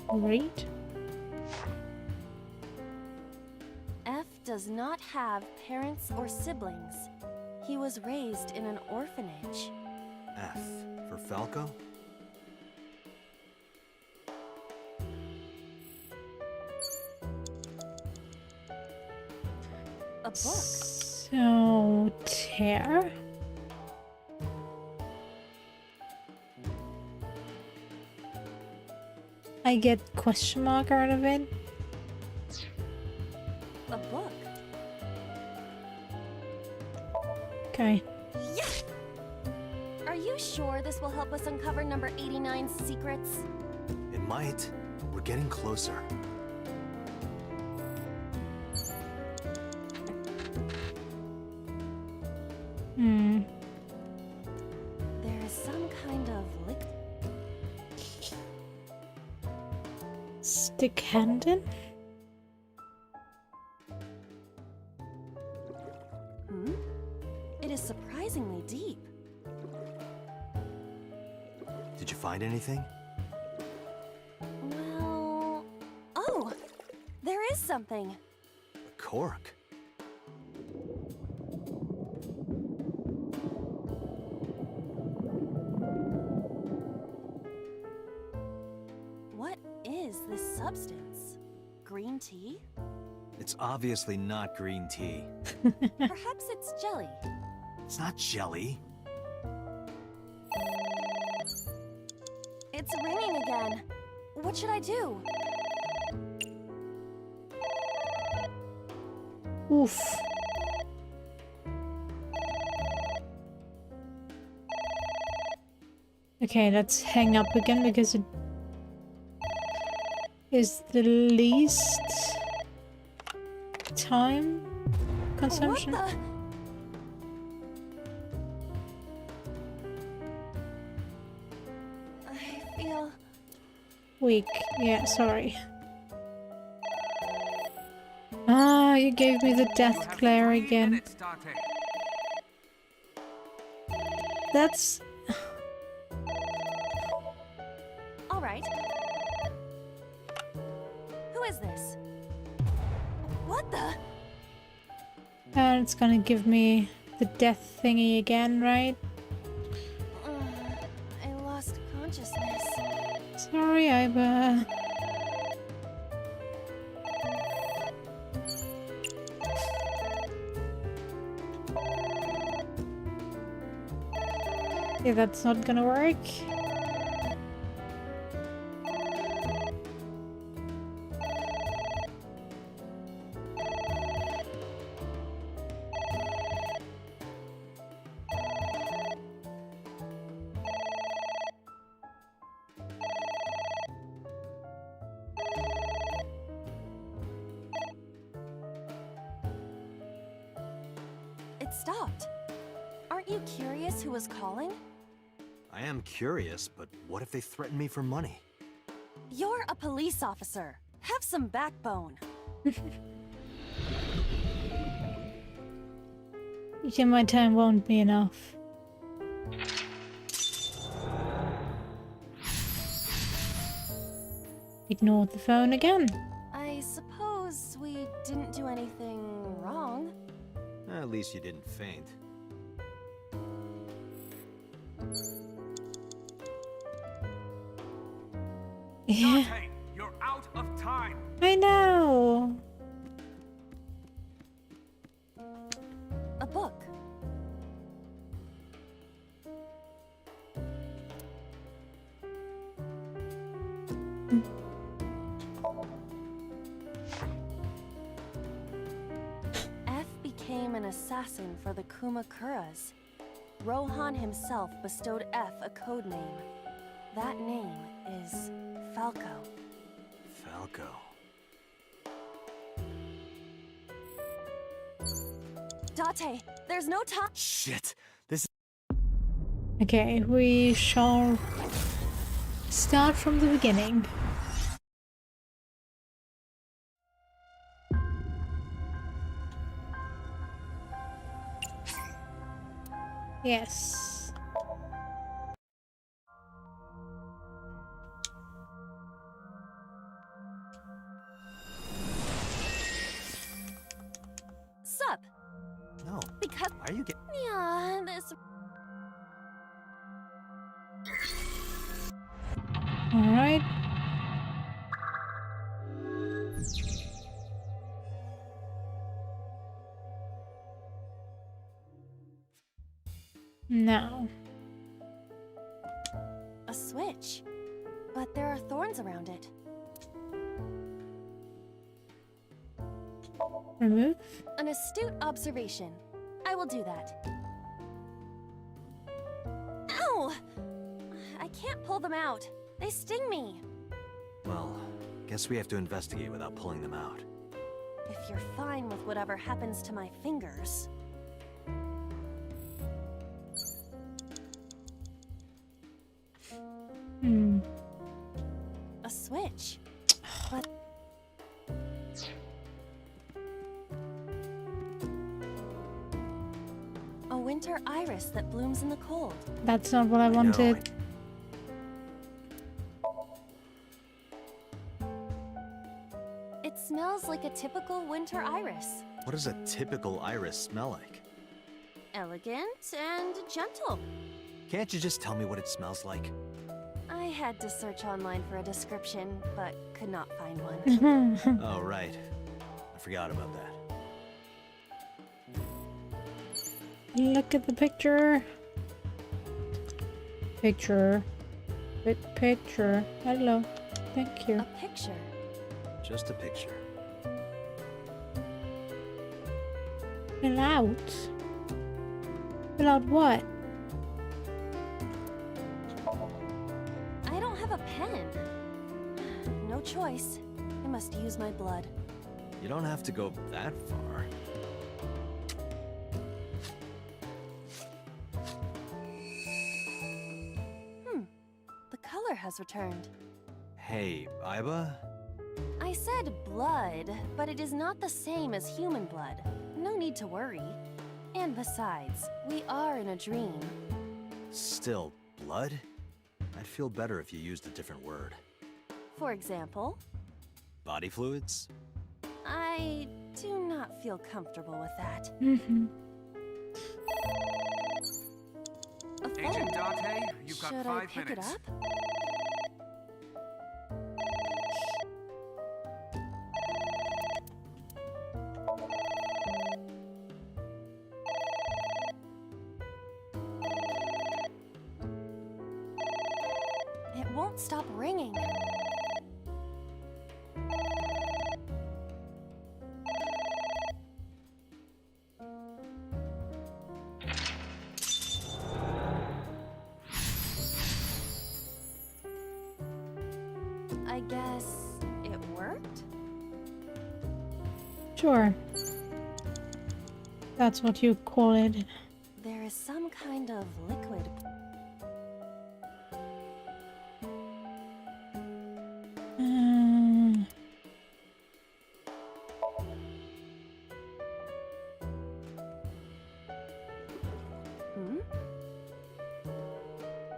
Great. F does not have parents or siblings. He was raised in an orphanage. F for Falco? A book. So, tear? I get question mark out of it. A book. Okay. Yes! Are you sure this will help us uncover number 89's secrets? It might. We're getting closer. There is some kind of liquid. Stick handed? It is surprisingly deep. Did you find anything? Well... Oh! There is something. A cork. What is this substance? Green tea? It's obviously not green tea. Perhaps it's jelly. It's not jelly. It's ringing again. What should I do? Oof. Okay, let's hang up again because it is the least time consumption. What the? I feel Weak. Yeah, sorry. Ah, you gave me the death glare again. That's... all right. Who is this? What the? And it's gonna give me the death thingy again, right? I lost consciousness. Sorry, Iba. Yeah, that's not gonna work. It stopped. Aren't you curious who was calling? I am curious, but what if they threaten me for money? You're a police officer. Have some backbone. Yeah, my time won't be enough. Ignored the phone again. I suppose we didn't do anything wrong. At least you didn't faint. Yeah. Date, you're out of time. I know. A book. F became an assassin for the Kumakuras. Rohan himself bestowed F a code name. That name is Falco. Falco. Date, there's no time. Shit! This Okay, we shall start from the beginning. Yes. Sup? No. Because Why are you getting... yeah, this. All right. Now. A switch. But there are thorns around it. Remove. An astute observation. I will do that. Ow! I can't pull them out. They sting me. Well, guess we have to investigate without pulling them out. If you're fine with whatever happens to my fingers. A switch. But a winter iris that blooms in the cold. That's not what I wanted. It smells like a typical winter iris. What does a typical iris smell like? Elegant and gentle. Can't you just tell me what it smells like? I had to search online for a description, but could not find one. Oh, right. I forgot about that. Look at the picture. Picture. Picture. Hello. Thank you. A picture. Just a picture. Fill out. Fill out what? I don't have a pen. No choice. I must use my blood. You don't have to go that far. The color has returned. Hey, Iba? I said blood, but it is not the same as human blood. No need to worry. And besides, we are in a dream. Still, blood? I'd feel better if you used a different word. For example, Body fluids? I do not feel comfortable with that. A phone. Agent Dante, you've got Should 5 I pick minutes. it up? It won't stop ringing. I guess it worked? Sure. That's what you call it. There is some kind of liquid.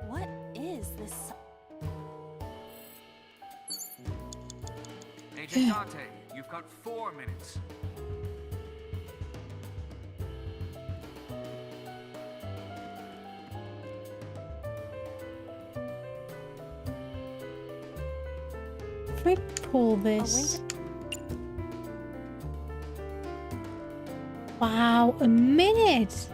What is this? Agent Dante, you've got 4 minutes. If I pull this. Wow, a minute!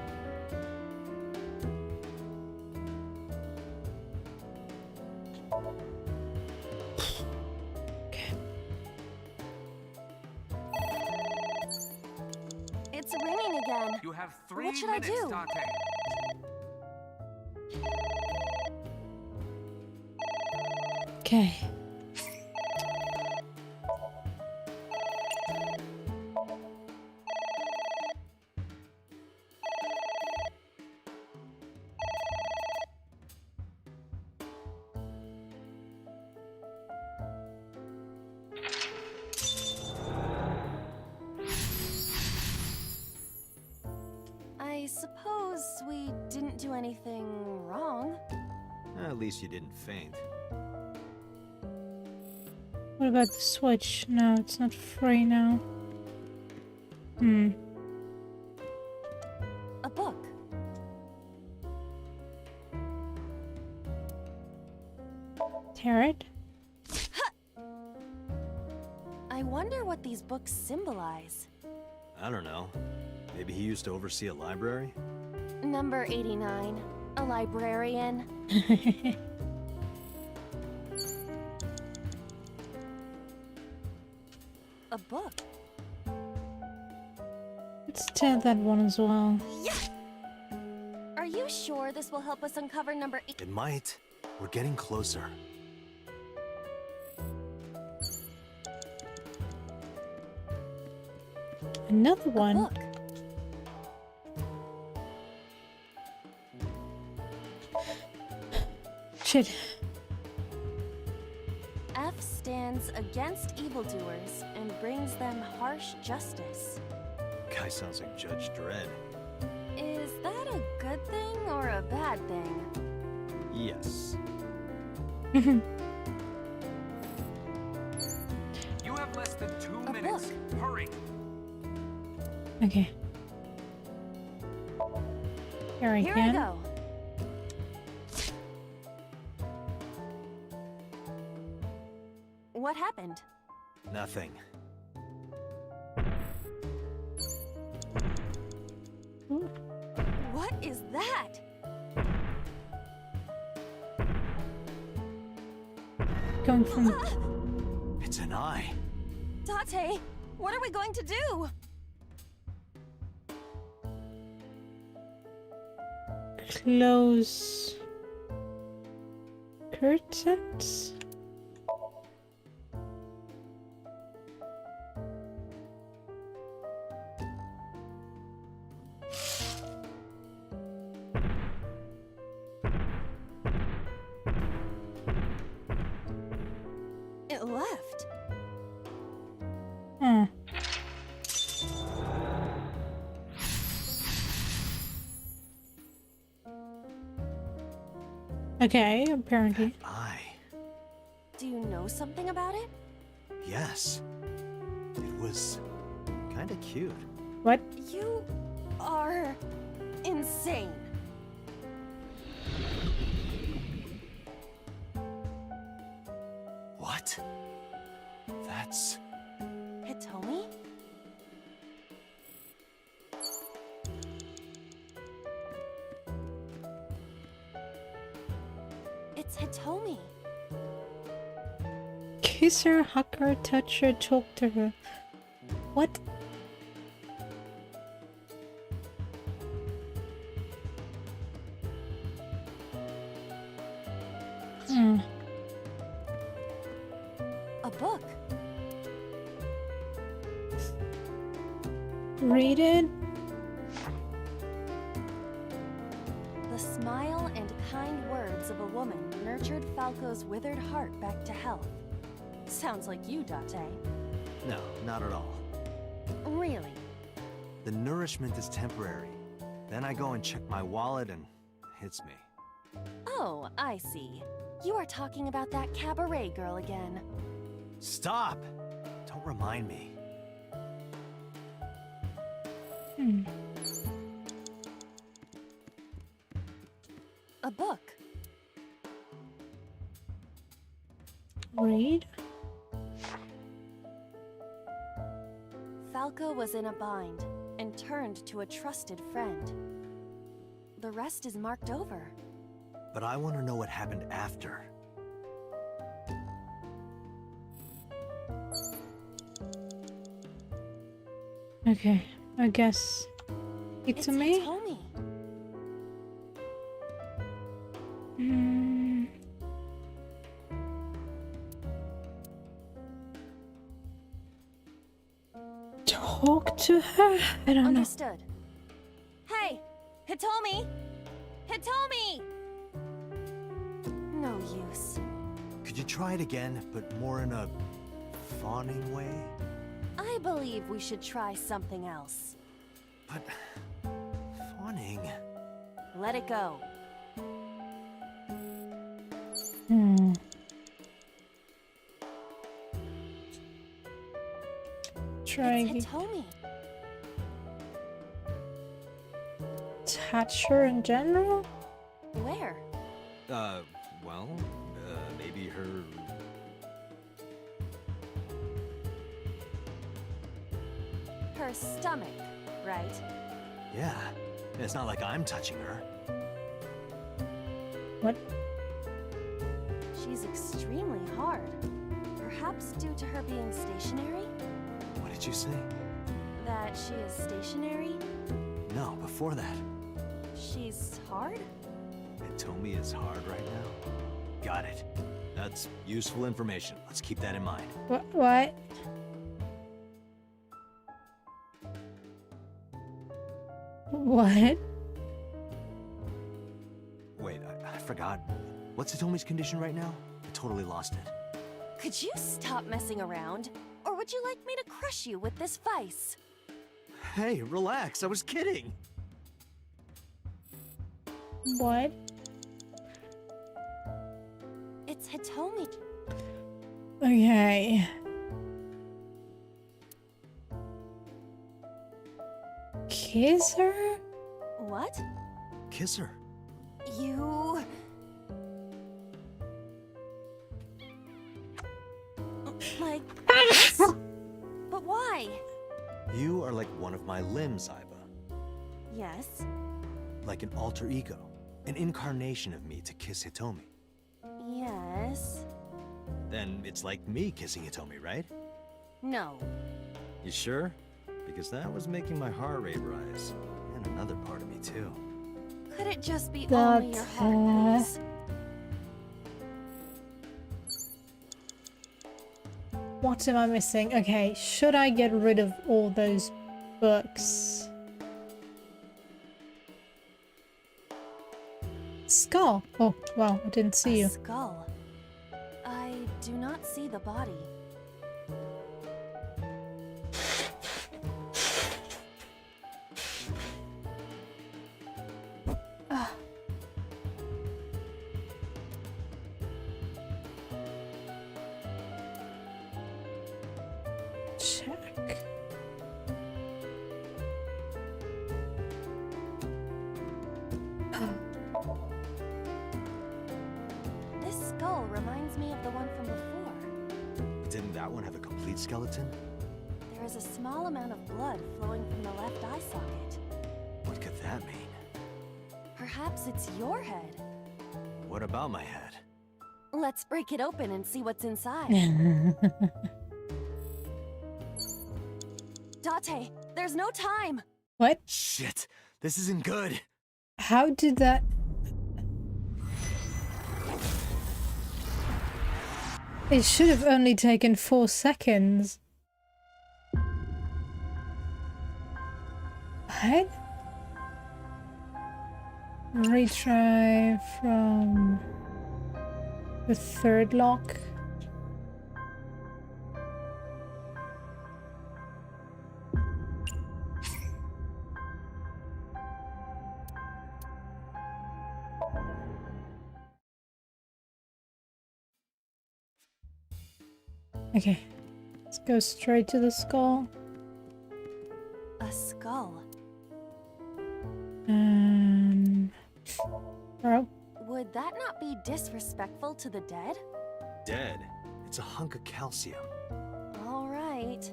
It's ringing again. You have 3 What should I minutes, do? Dante. Okay. suppose we didn't do anything wrong. At least you didn't faint. What about the Switch? No, it's not free now. A book. Tear it? I wonder what these books symbolize. I don't know. Maybe he used to oversee a library? Number 89. A librarian. A book. Let's tear that one as well. Yeah! Are you sure this will help us uncover number 8? It might. We're getting closer. Another one. Book. Shit. F stands against evildoers and brings them harsh justice. Guy sounds like Judge Dredd. Is that a good thing or a bad thing? Yes. You have less than 2 minutes. Hurry. Okay. Here I Here I go. What happened? Nothing. What is that? Going from It's an eye. Date, what are we going to do? close curtains. It left. Hmm. Okay, apparently. Eye. Do you know something about it? Yes. It was kinda cute. What? You are insane. What? That's... Hitomi? It's Hitomi. Kiss her, hug her, touch her, talk to her. What? Hmm. A book. Read it. The smile and kind words of a woman nurtured Falco's withered heart back to health. Sounds like you, Date. No, not at all. Really? The nourishment is temporary. Then I go and check my wallet and it hits me. Oh, I see. You are talking about that cabaret girl again. Stop! Don't remind me. Hmm. A book. Read. Falco was in a bind and turned to a trusted friend. The rest is marked over. But I want to know what happened after. Okay, I guess it's me. Hitomi. Hmm. Talk to her? I don't know. Understood. Hey, Hitomi! Hitomi! No use. Could you try it again, but more in a fawning way? I believe we should try something else. But... fawning? happening? Let it go. Trying It's Hitomi. touch her in general? Where? Well, maybe her... Her stomach, right? Yeah, it's not like I'm touching her. What? She's extremely hard. Perhaps due to her being stationary? What did you say? That she is stationary? No, before that. She's hard? Hitomi is hard right now. Got it. That's useful information. Let's keep that in mind. What? What? Wait, I forgot. What's Hitomi's condition right now? I totally lost it. Could you stop messing around? Or would you like me to crush you with this vice? Hey, relax. I was kidding. What? It's Hitomi. Okay. Kiss her? What? Kiss her. You... Like this? But why? You are like one of my limbs, Aiba. Yes. Like an alter ego. An incarnation of me to kiss Hitomi. Yes. Then it's like me kissing Hitomi, right? No. You sure? Because that was making my heart rate rise. And another part of me, too. Could it just be only your heart, please? What am I missing? Okay, should I get rid of all those books? Skull! Oh, wow, I didn't see you. Skull. I do not see the body. Check. This skull reminds me of the one from before. Didn't that one have a complete skeleton? There is a small amount of blood flowing from the left eye socket. What could that mean? Perhaps it's your head. What about my head? Let's break it open and see what's inside. Date, there's no time! What? Shit, this isn't good. How did that... It should have only taken 4 seconds. What? Retry from the third lock. Okay, let's go straight to the skull. A skull. Bro. Would that not be disrespectful to the dead? Dead? It's a hunk of calcium. All right.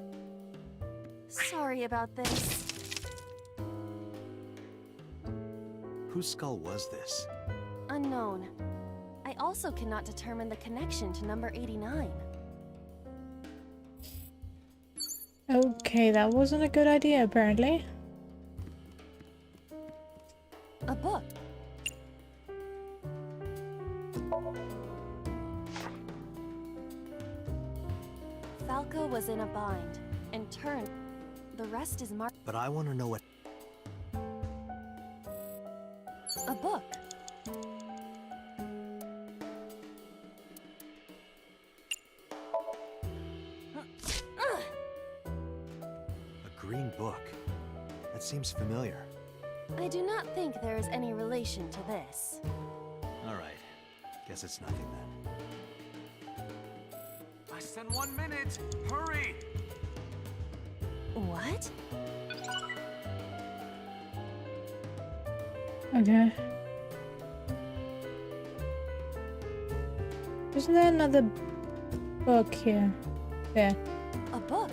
Sorry about this. Whose skull was this? Unknown. I also cannot determine the connection to number 89. Okay, that wasn't a good idea, apparently. A book. Falco was in a bind and turned. The rest is marked. But I want to know what... A book. A green book. That seems familiar. I do not think there is any relation to this. Alright. Guess it's nothing then. Less than 1 minute! Hurry! What? Okay. Isn't there another book here? There. A book?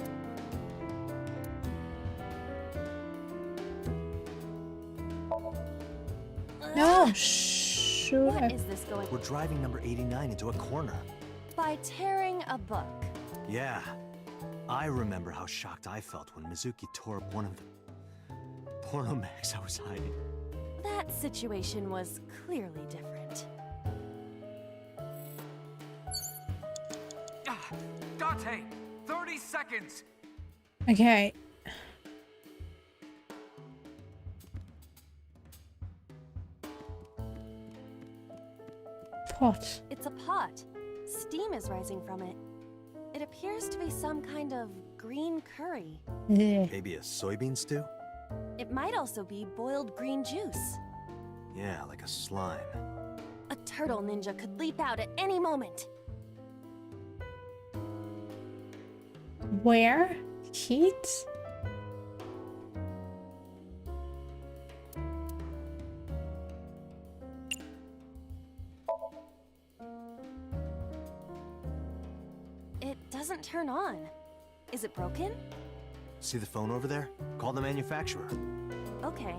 No, shoot. What is this going? We're driving number 89 into a corner. By tearing a book. Yeah. I remember how shocked I felt when Mizuki tore up one of the porno mags I was hiding. That situation was clearly different. Dante! 30 seconds! Okay. Pot. It's a pot. Steam is rising from it. It appears to be some kind of green curry. Yeah. Maybe a soybean stew? It might also be boiled green juice. Yeah, like a slime. A turtle ninja could leap out at any moment. Where? Heat? It doesn't turn on. Is it broken? See the phone over there? Call the manufacturer. Okay.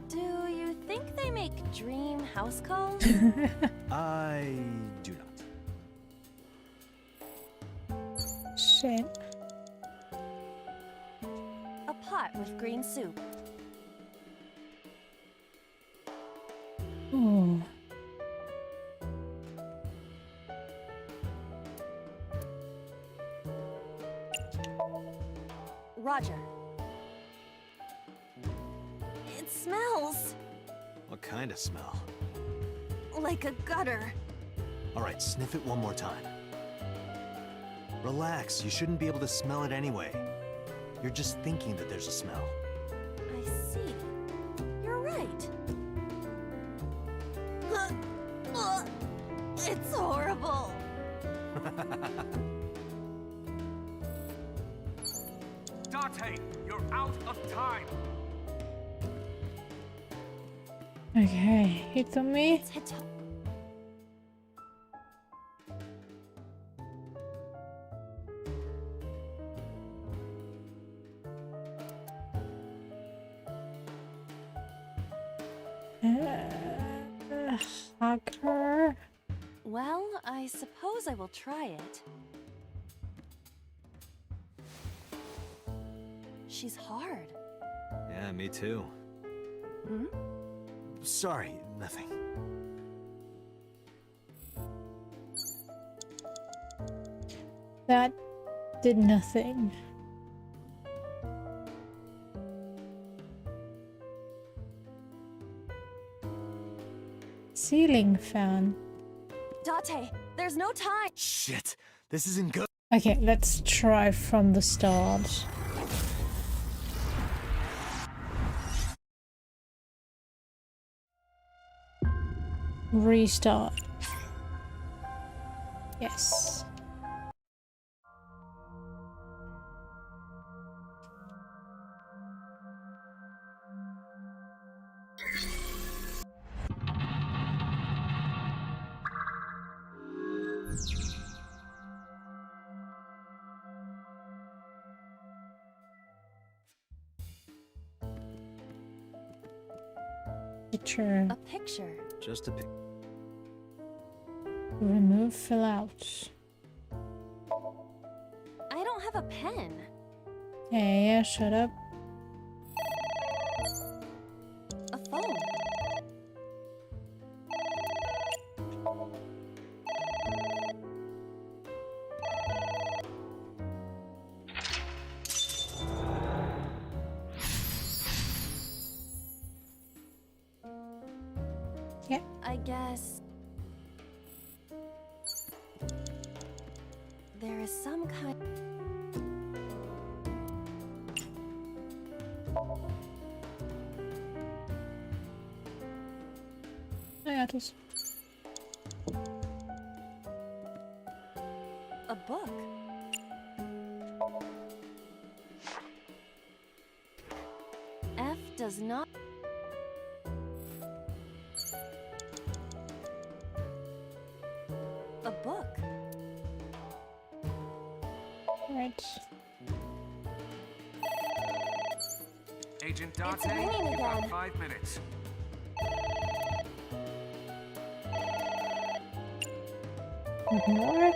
Do you think they make dream house calls? I do not. Shit. A pot with green soup. Ooh. Roger. It smells What kind of smell? like a gutter. Alright, sniff it one more time. Relax, you shouldn't be able to smell it anyway. You're just thinking that there's a smell. I see. You're right. It's horrible. Dante, you're out of time! Okay, hit on me. Hug her. Well, I suppose I will try it. She's hard. Yeah, me too. Hmm? Sorry, nothing. That did nothing. Ceiling fan. Date, there's no time. Shit, this isn't good. Okay, let's try from the start. Restart. Yes. Picture. A picture. Just a pic. Remove, fill out. I don't have a pen. Yeah, shut up. A phone. Yeah. I guess there is some kind. matters. A book? F does not... A book? Right. Agent Dante, It's ringing you've got again. 5 minutes. Ignore.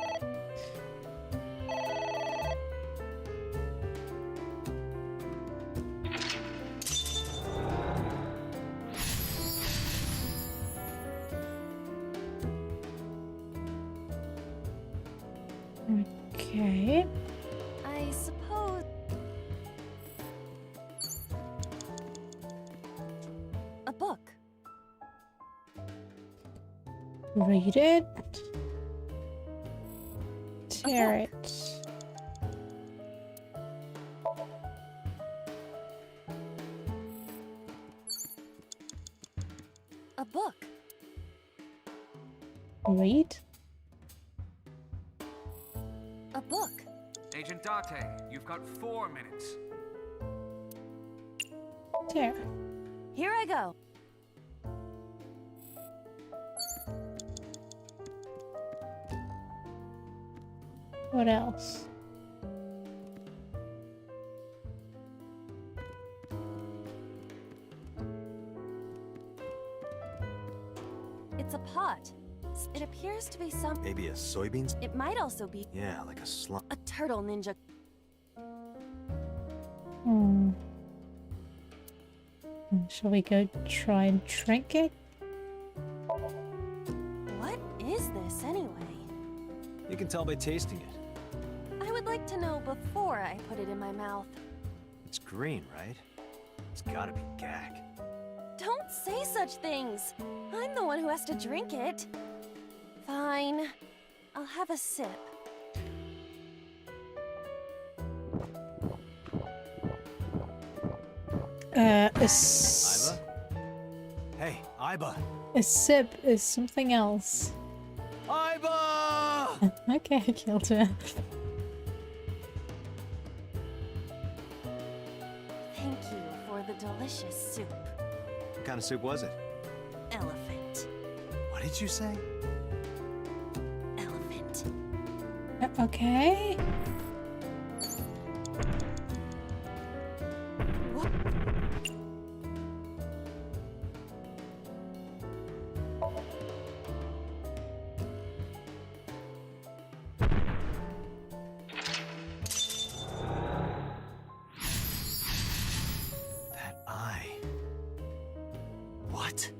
Okay. I suppose... A book. Read it. Tear it. A book. Read. A book. Agent Dante, you've got 4 minutes. Tear. Here I go. What else? It's a pot. It appears to be some... Maybe a soybeans? It might also be Yeah, like a slump. a turtle ninja. Shall we go try and drink it? What is this anyway? You can tell by tasting it. I would like to know before I put it in my mouth. It's green, right? It's gotta be gag. Don't say such things. I'm the one who has to drink it. Fine. I'll have a sip. Iba? Hey, Iba! A sip is something else. Iba! Okay, I killed her. Thank you for the delicious soup. What kind of soup was it? Elephant. What did you say? Elephant. Okay. What? That eye. What?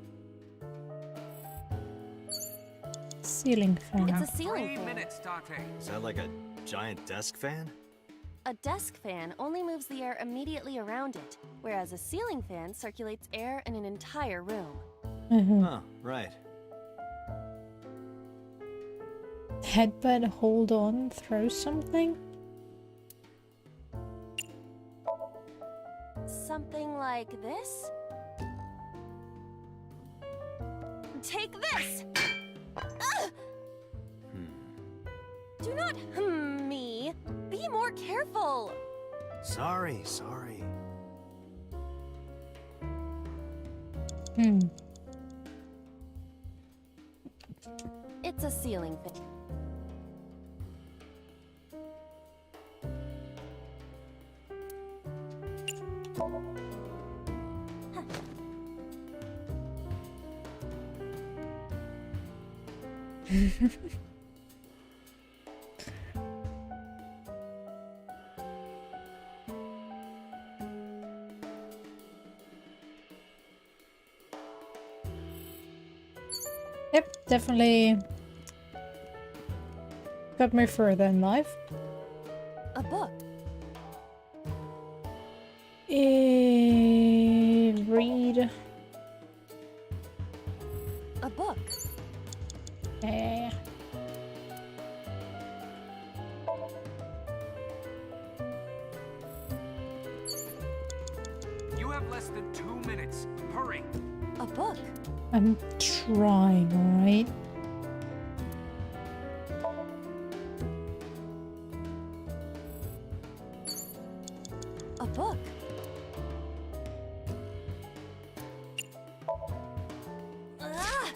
Ceiling fan. It's a ceiling 3 fan. minutes, Dante. Is that like a giant desk fan? A desk fan only moves the air immediately around it, whereas a ceiling fan circulates air in an entire room. Oh, right. Headbutt, hold on, throw something? Something like this? Take this! Ugh! Do not me. Be more careful. Sorry. It's a ceiling fan. Yep, definitely got me further in life. A book. Read. A book. Yeah. You have less than 2 minutes. Hurry. A book. I'm trying, alright? A book. Ah!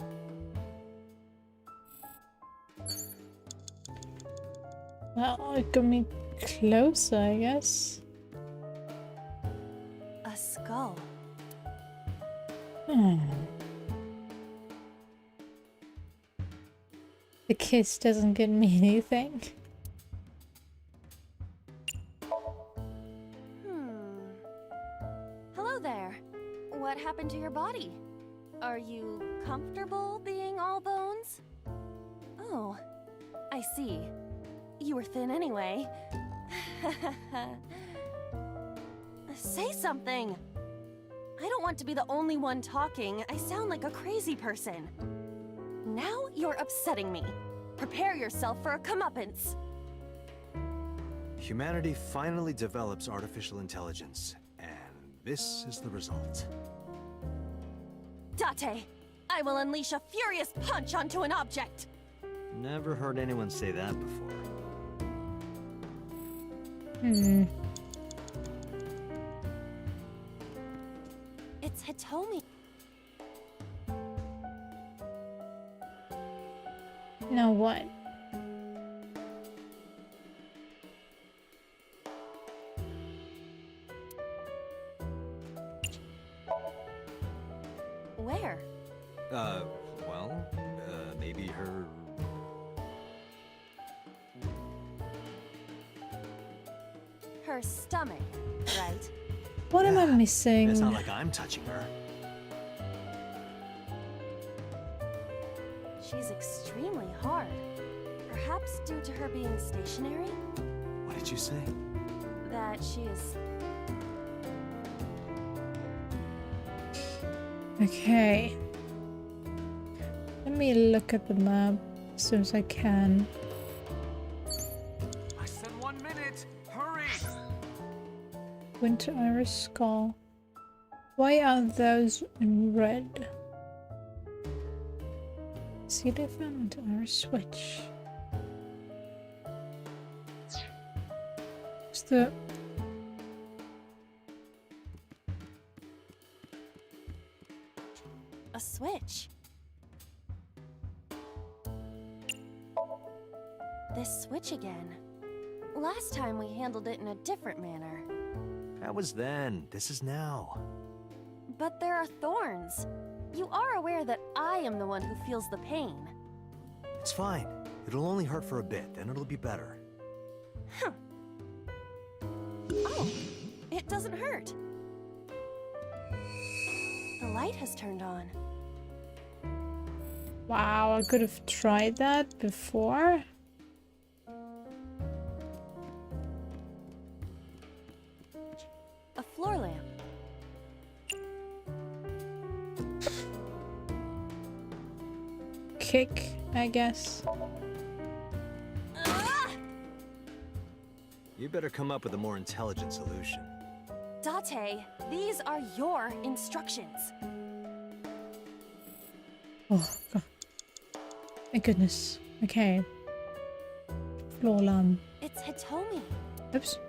Well, it got me closer, I guess. A skull. The kiss doesn't get me anything. Hello there. What happened to your body? Are you comfortable being all bones? Oh, I see. You were thin anyway. Say something! I don't want to be the only one talking. I sound like a crazy person. Now you're upsetting me. Prepare yourself for a comeuppance. Humanity finally develops artificial intelligence, and this is the result. Date, I will unleash a furious punch onto an object. Never heard anyone say that before. It's Hitomi. Now what? Where? Well, maybe her... Her stomach, right? What am I missing? It's not like I'm touching her. She's extremely hard. Perhaps due to her being stationary? What did you say? That she is... Okay. Let me look at the map as soon as I can. Less than 1 minute. Hurry! Winter Iris Skull. Why are those in red? See they found Winter Iris Switch. What's the... a switch. This switch again. Last time we handled it in a different manner. That was then. This is now. But there are thorns. You are aware that I am the one who feels the pain. It's fine. It'll only hurt for a bit, then it'll be better. Huh. Oh, it doesn't hurt. The light has turned on. Wow, I could have tried that before. A floor lamp. Kick, I guess. You better come up with a more intelligent solution. Date, these are your instructions. Oh, God. Thank goodness. Okay. Floor lamp. It's Hitomi. Oops.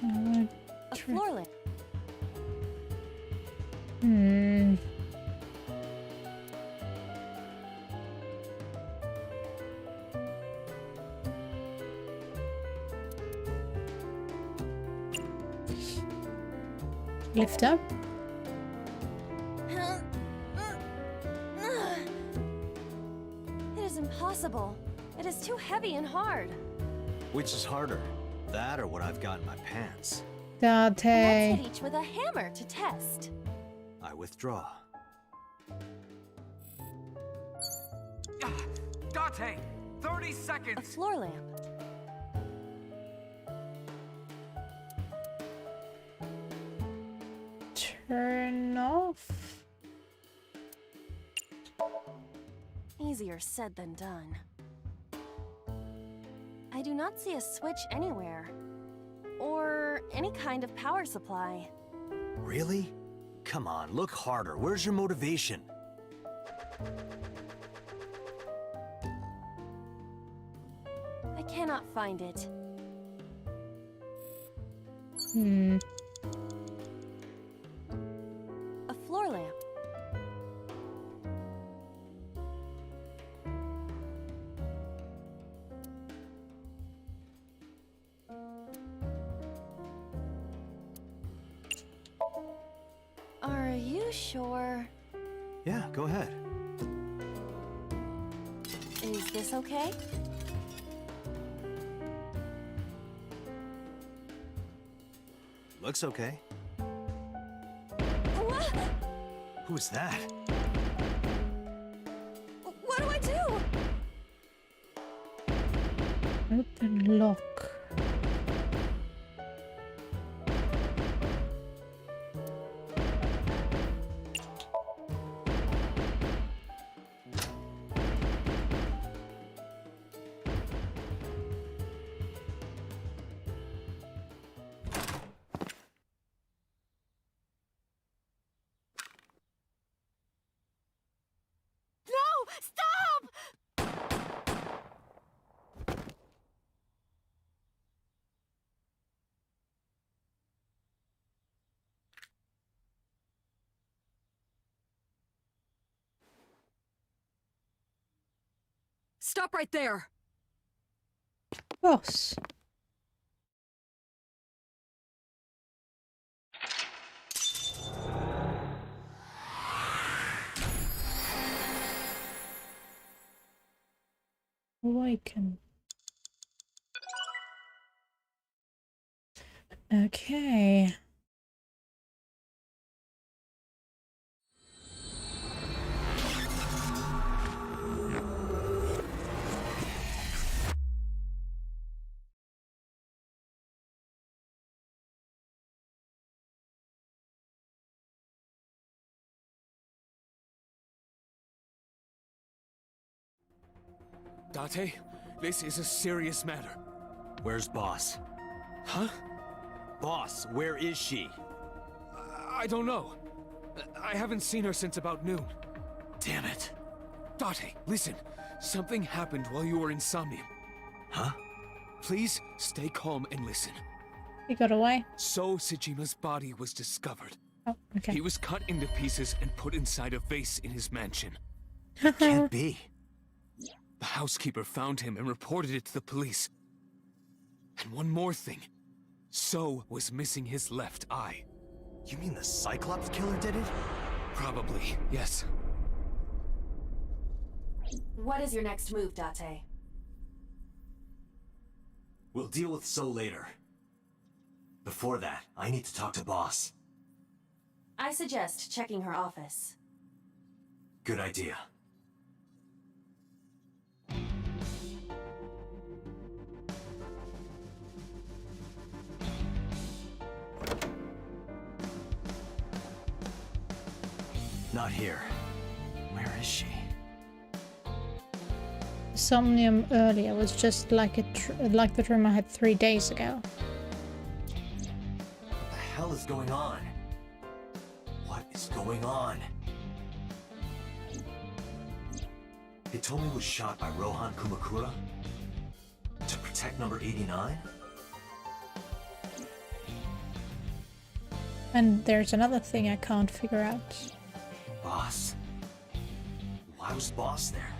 A floor lamp. Lift up. It is impossible. It is too heavy and hard. Which is harder? That or what I've got in my pants? Let's Date. hit each with a hammer to test. I withdraw. Date! 30 A seconds! floor lamp. Turn off. Easier said than done. I do not see a switch anywhere. Or any kind of power supply. Really? Come on, look harder. Where's your motivation? I cannot find it. A floor lamp. Are you sure? Yeah, go ahead. Is this okay? Looks okay. What? Who's that? What do I do? Open lock. Stop right there! Boss. Awaken. Okay. Date, this is a serious matter. Where's Boss? Huh? Boss, where is she? I don't know. I haven't seen her since about noon. Damn it. Date, listen. Something happened while you were in Somnium. Huh? Please stay calm and listen. He got away. So Sejima's body was discovered. Oh, okay. He was cut into pieces and put inside a vase in his mansion. Can't be. The housekeeper found him and reported it to the police. And one more thing. So was missing his left eye. You mean the Cyclops killer did it? Probably, yes. What is your next move, Date? We'll deal with So later. Before that, I need to talk to Boss. I suggest checking her office. Good idea. Not here. Where is she? Somnium earlier was just like like the room I had 3 days ago. What the hell is going on? What is going on? Hitomi was shot by Rohan Kumakura? To protect number 89? And there's another thing I can't figure out. Boss? Why was Boss there?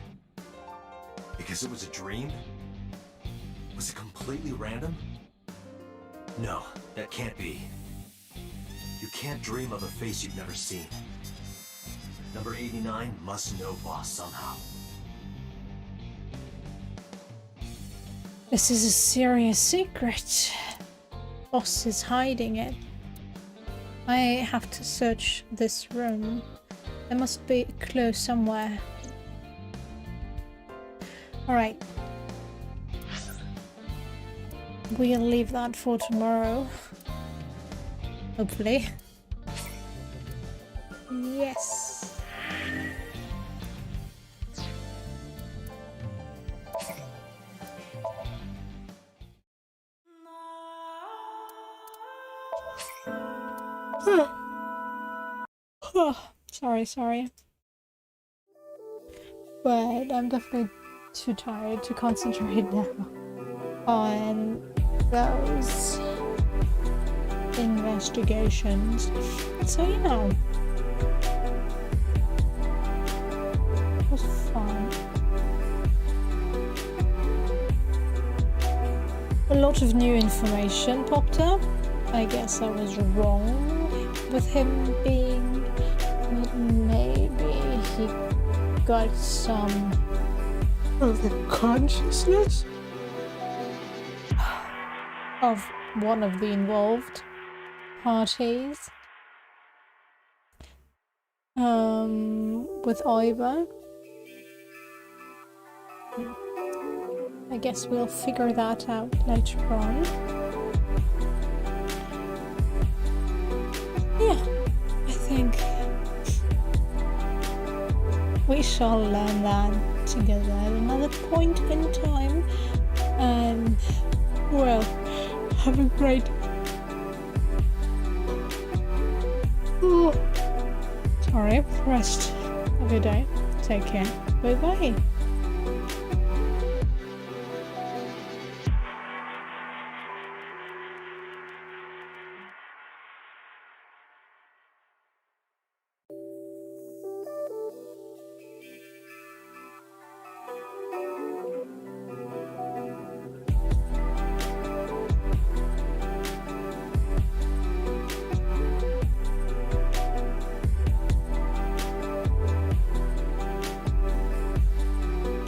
Because it was a dream? Was it completely random? No, that can't be. You can't dream of a face you've never seen. Number 89 must know Boss somehow. This is a serious secret. Boss is hiding it. I have to search this room. There must be a clue somewhere. Alright. We'll leave that for tomorrow. Hopefully. Yes. Sorry. But I'm definitely too tired to concentrate now on those investigations. So yeah, it was fun. A lot of new information popped up. I guess I was wrong with him being, maybe he got some of the consciousness of one of the involved parties. With Ivor. I guess we'll figure that out later on. Yeah, I think we shall learn that together at another point in time. And, well, have a great... Sorry, rest of your day. Take care. Bye-bye.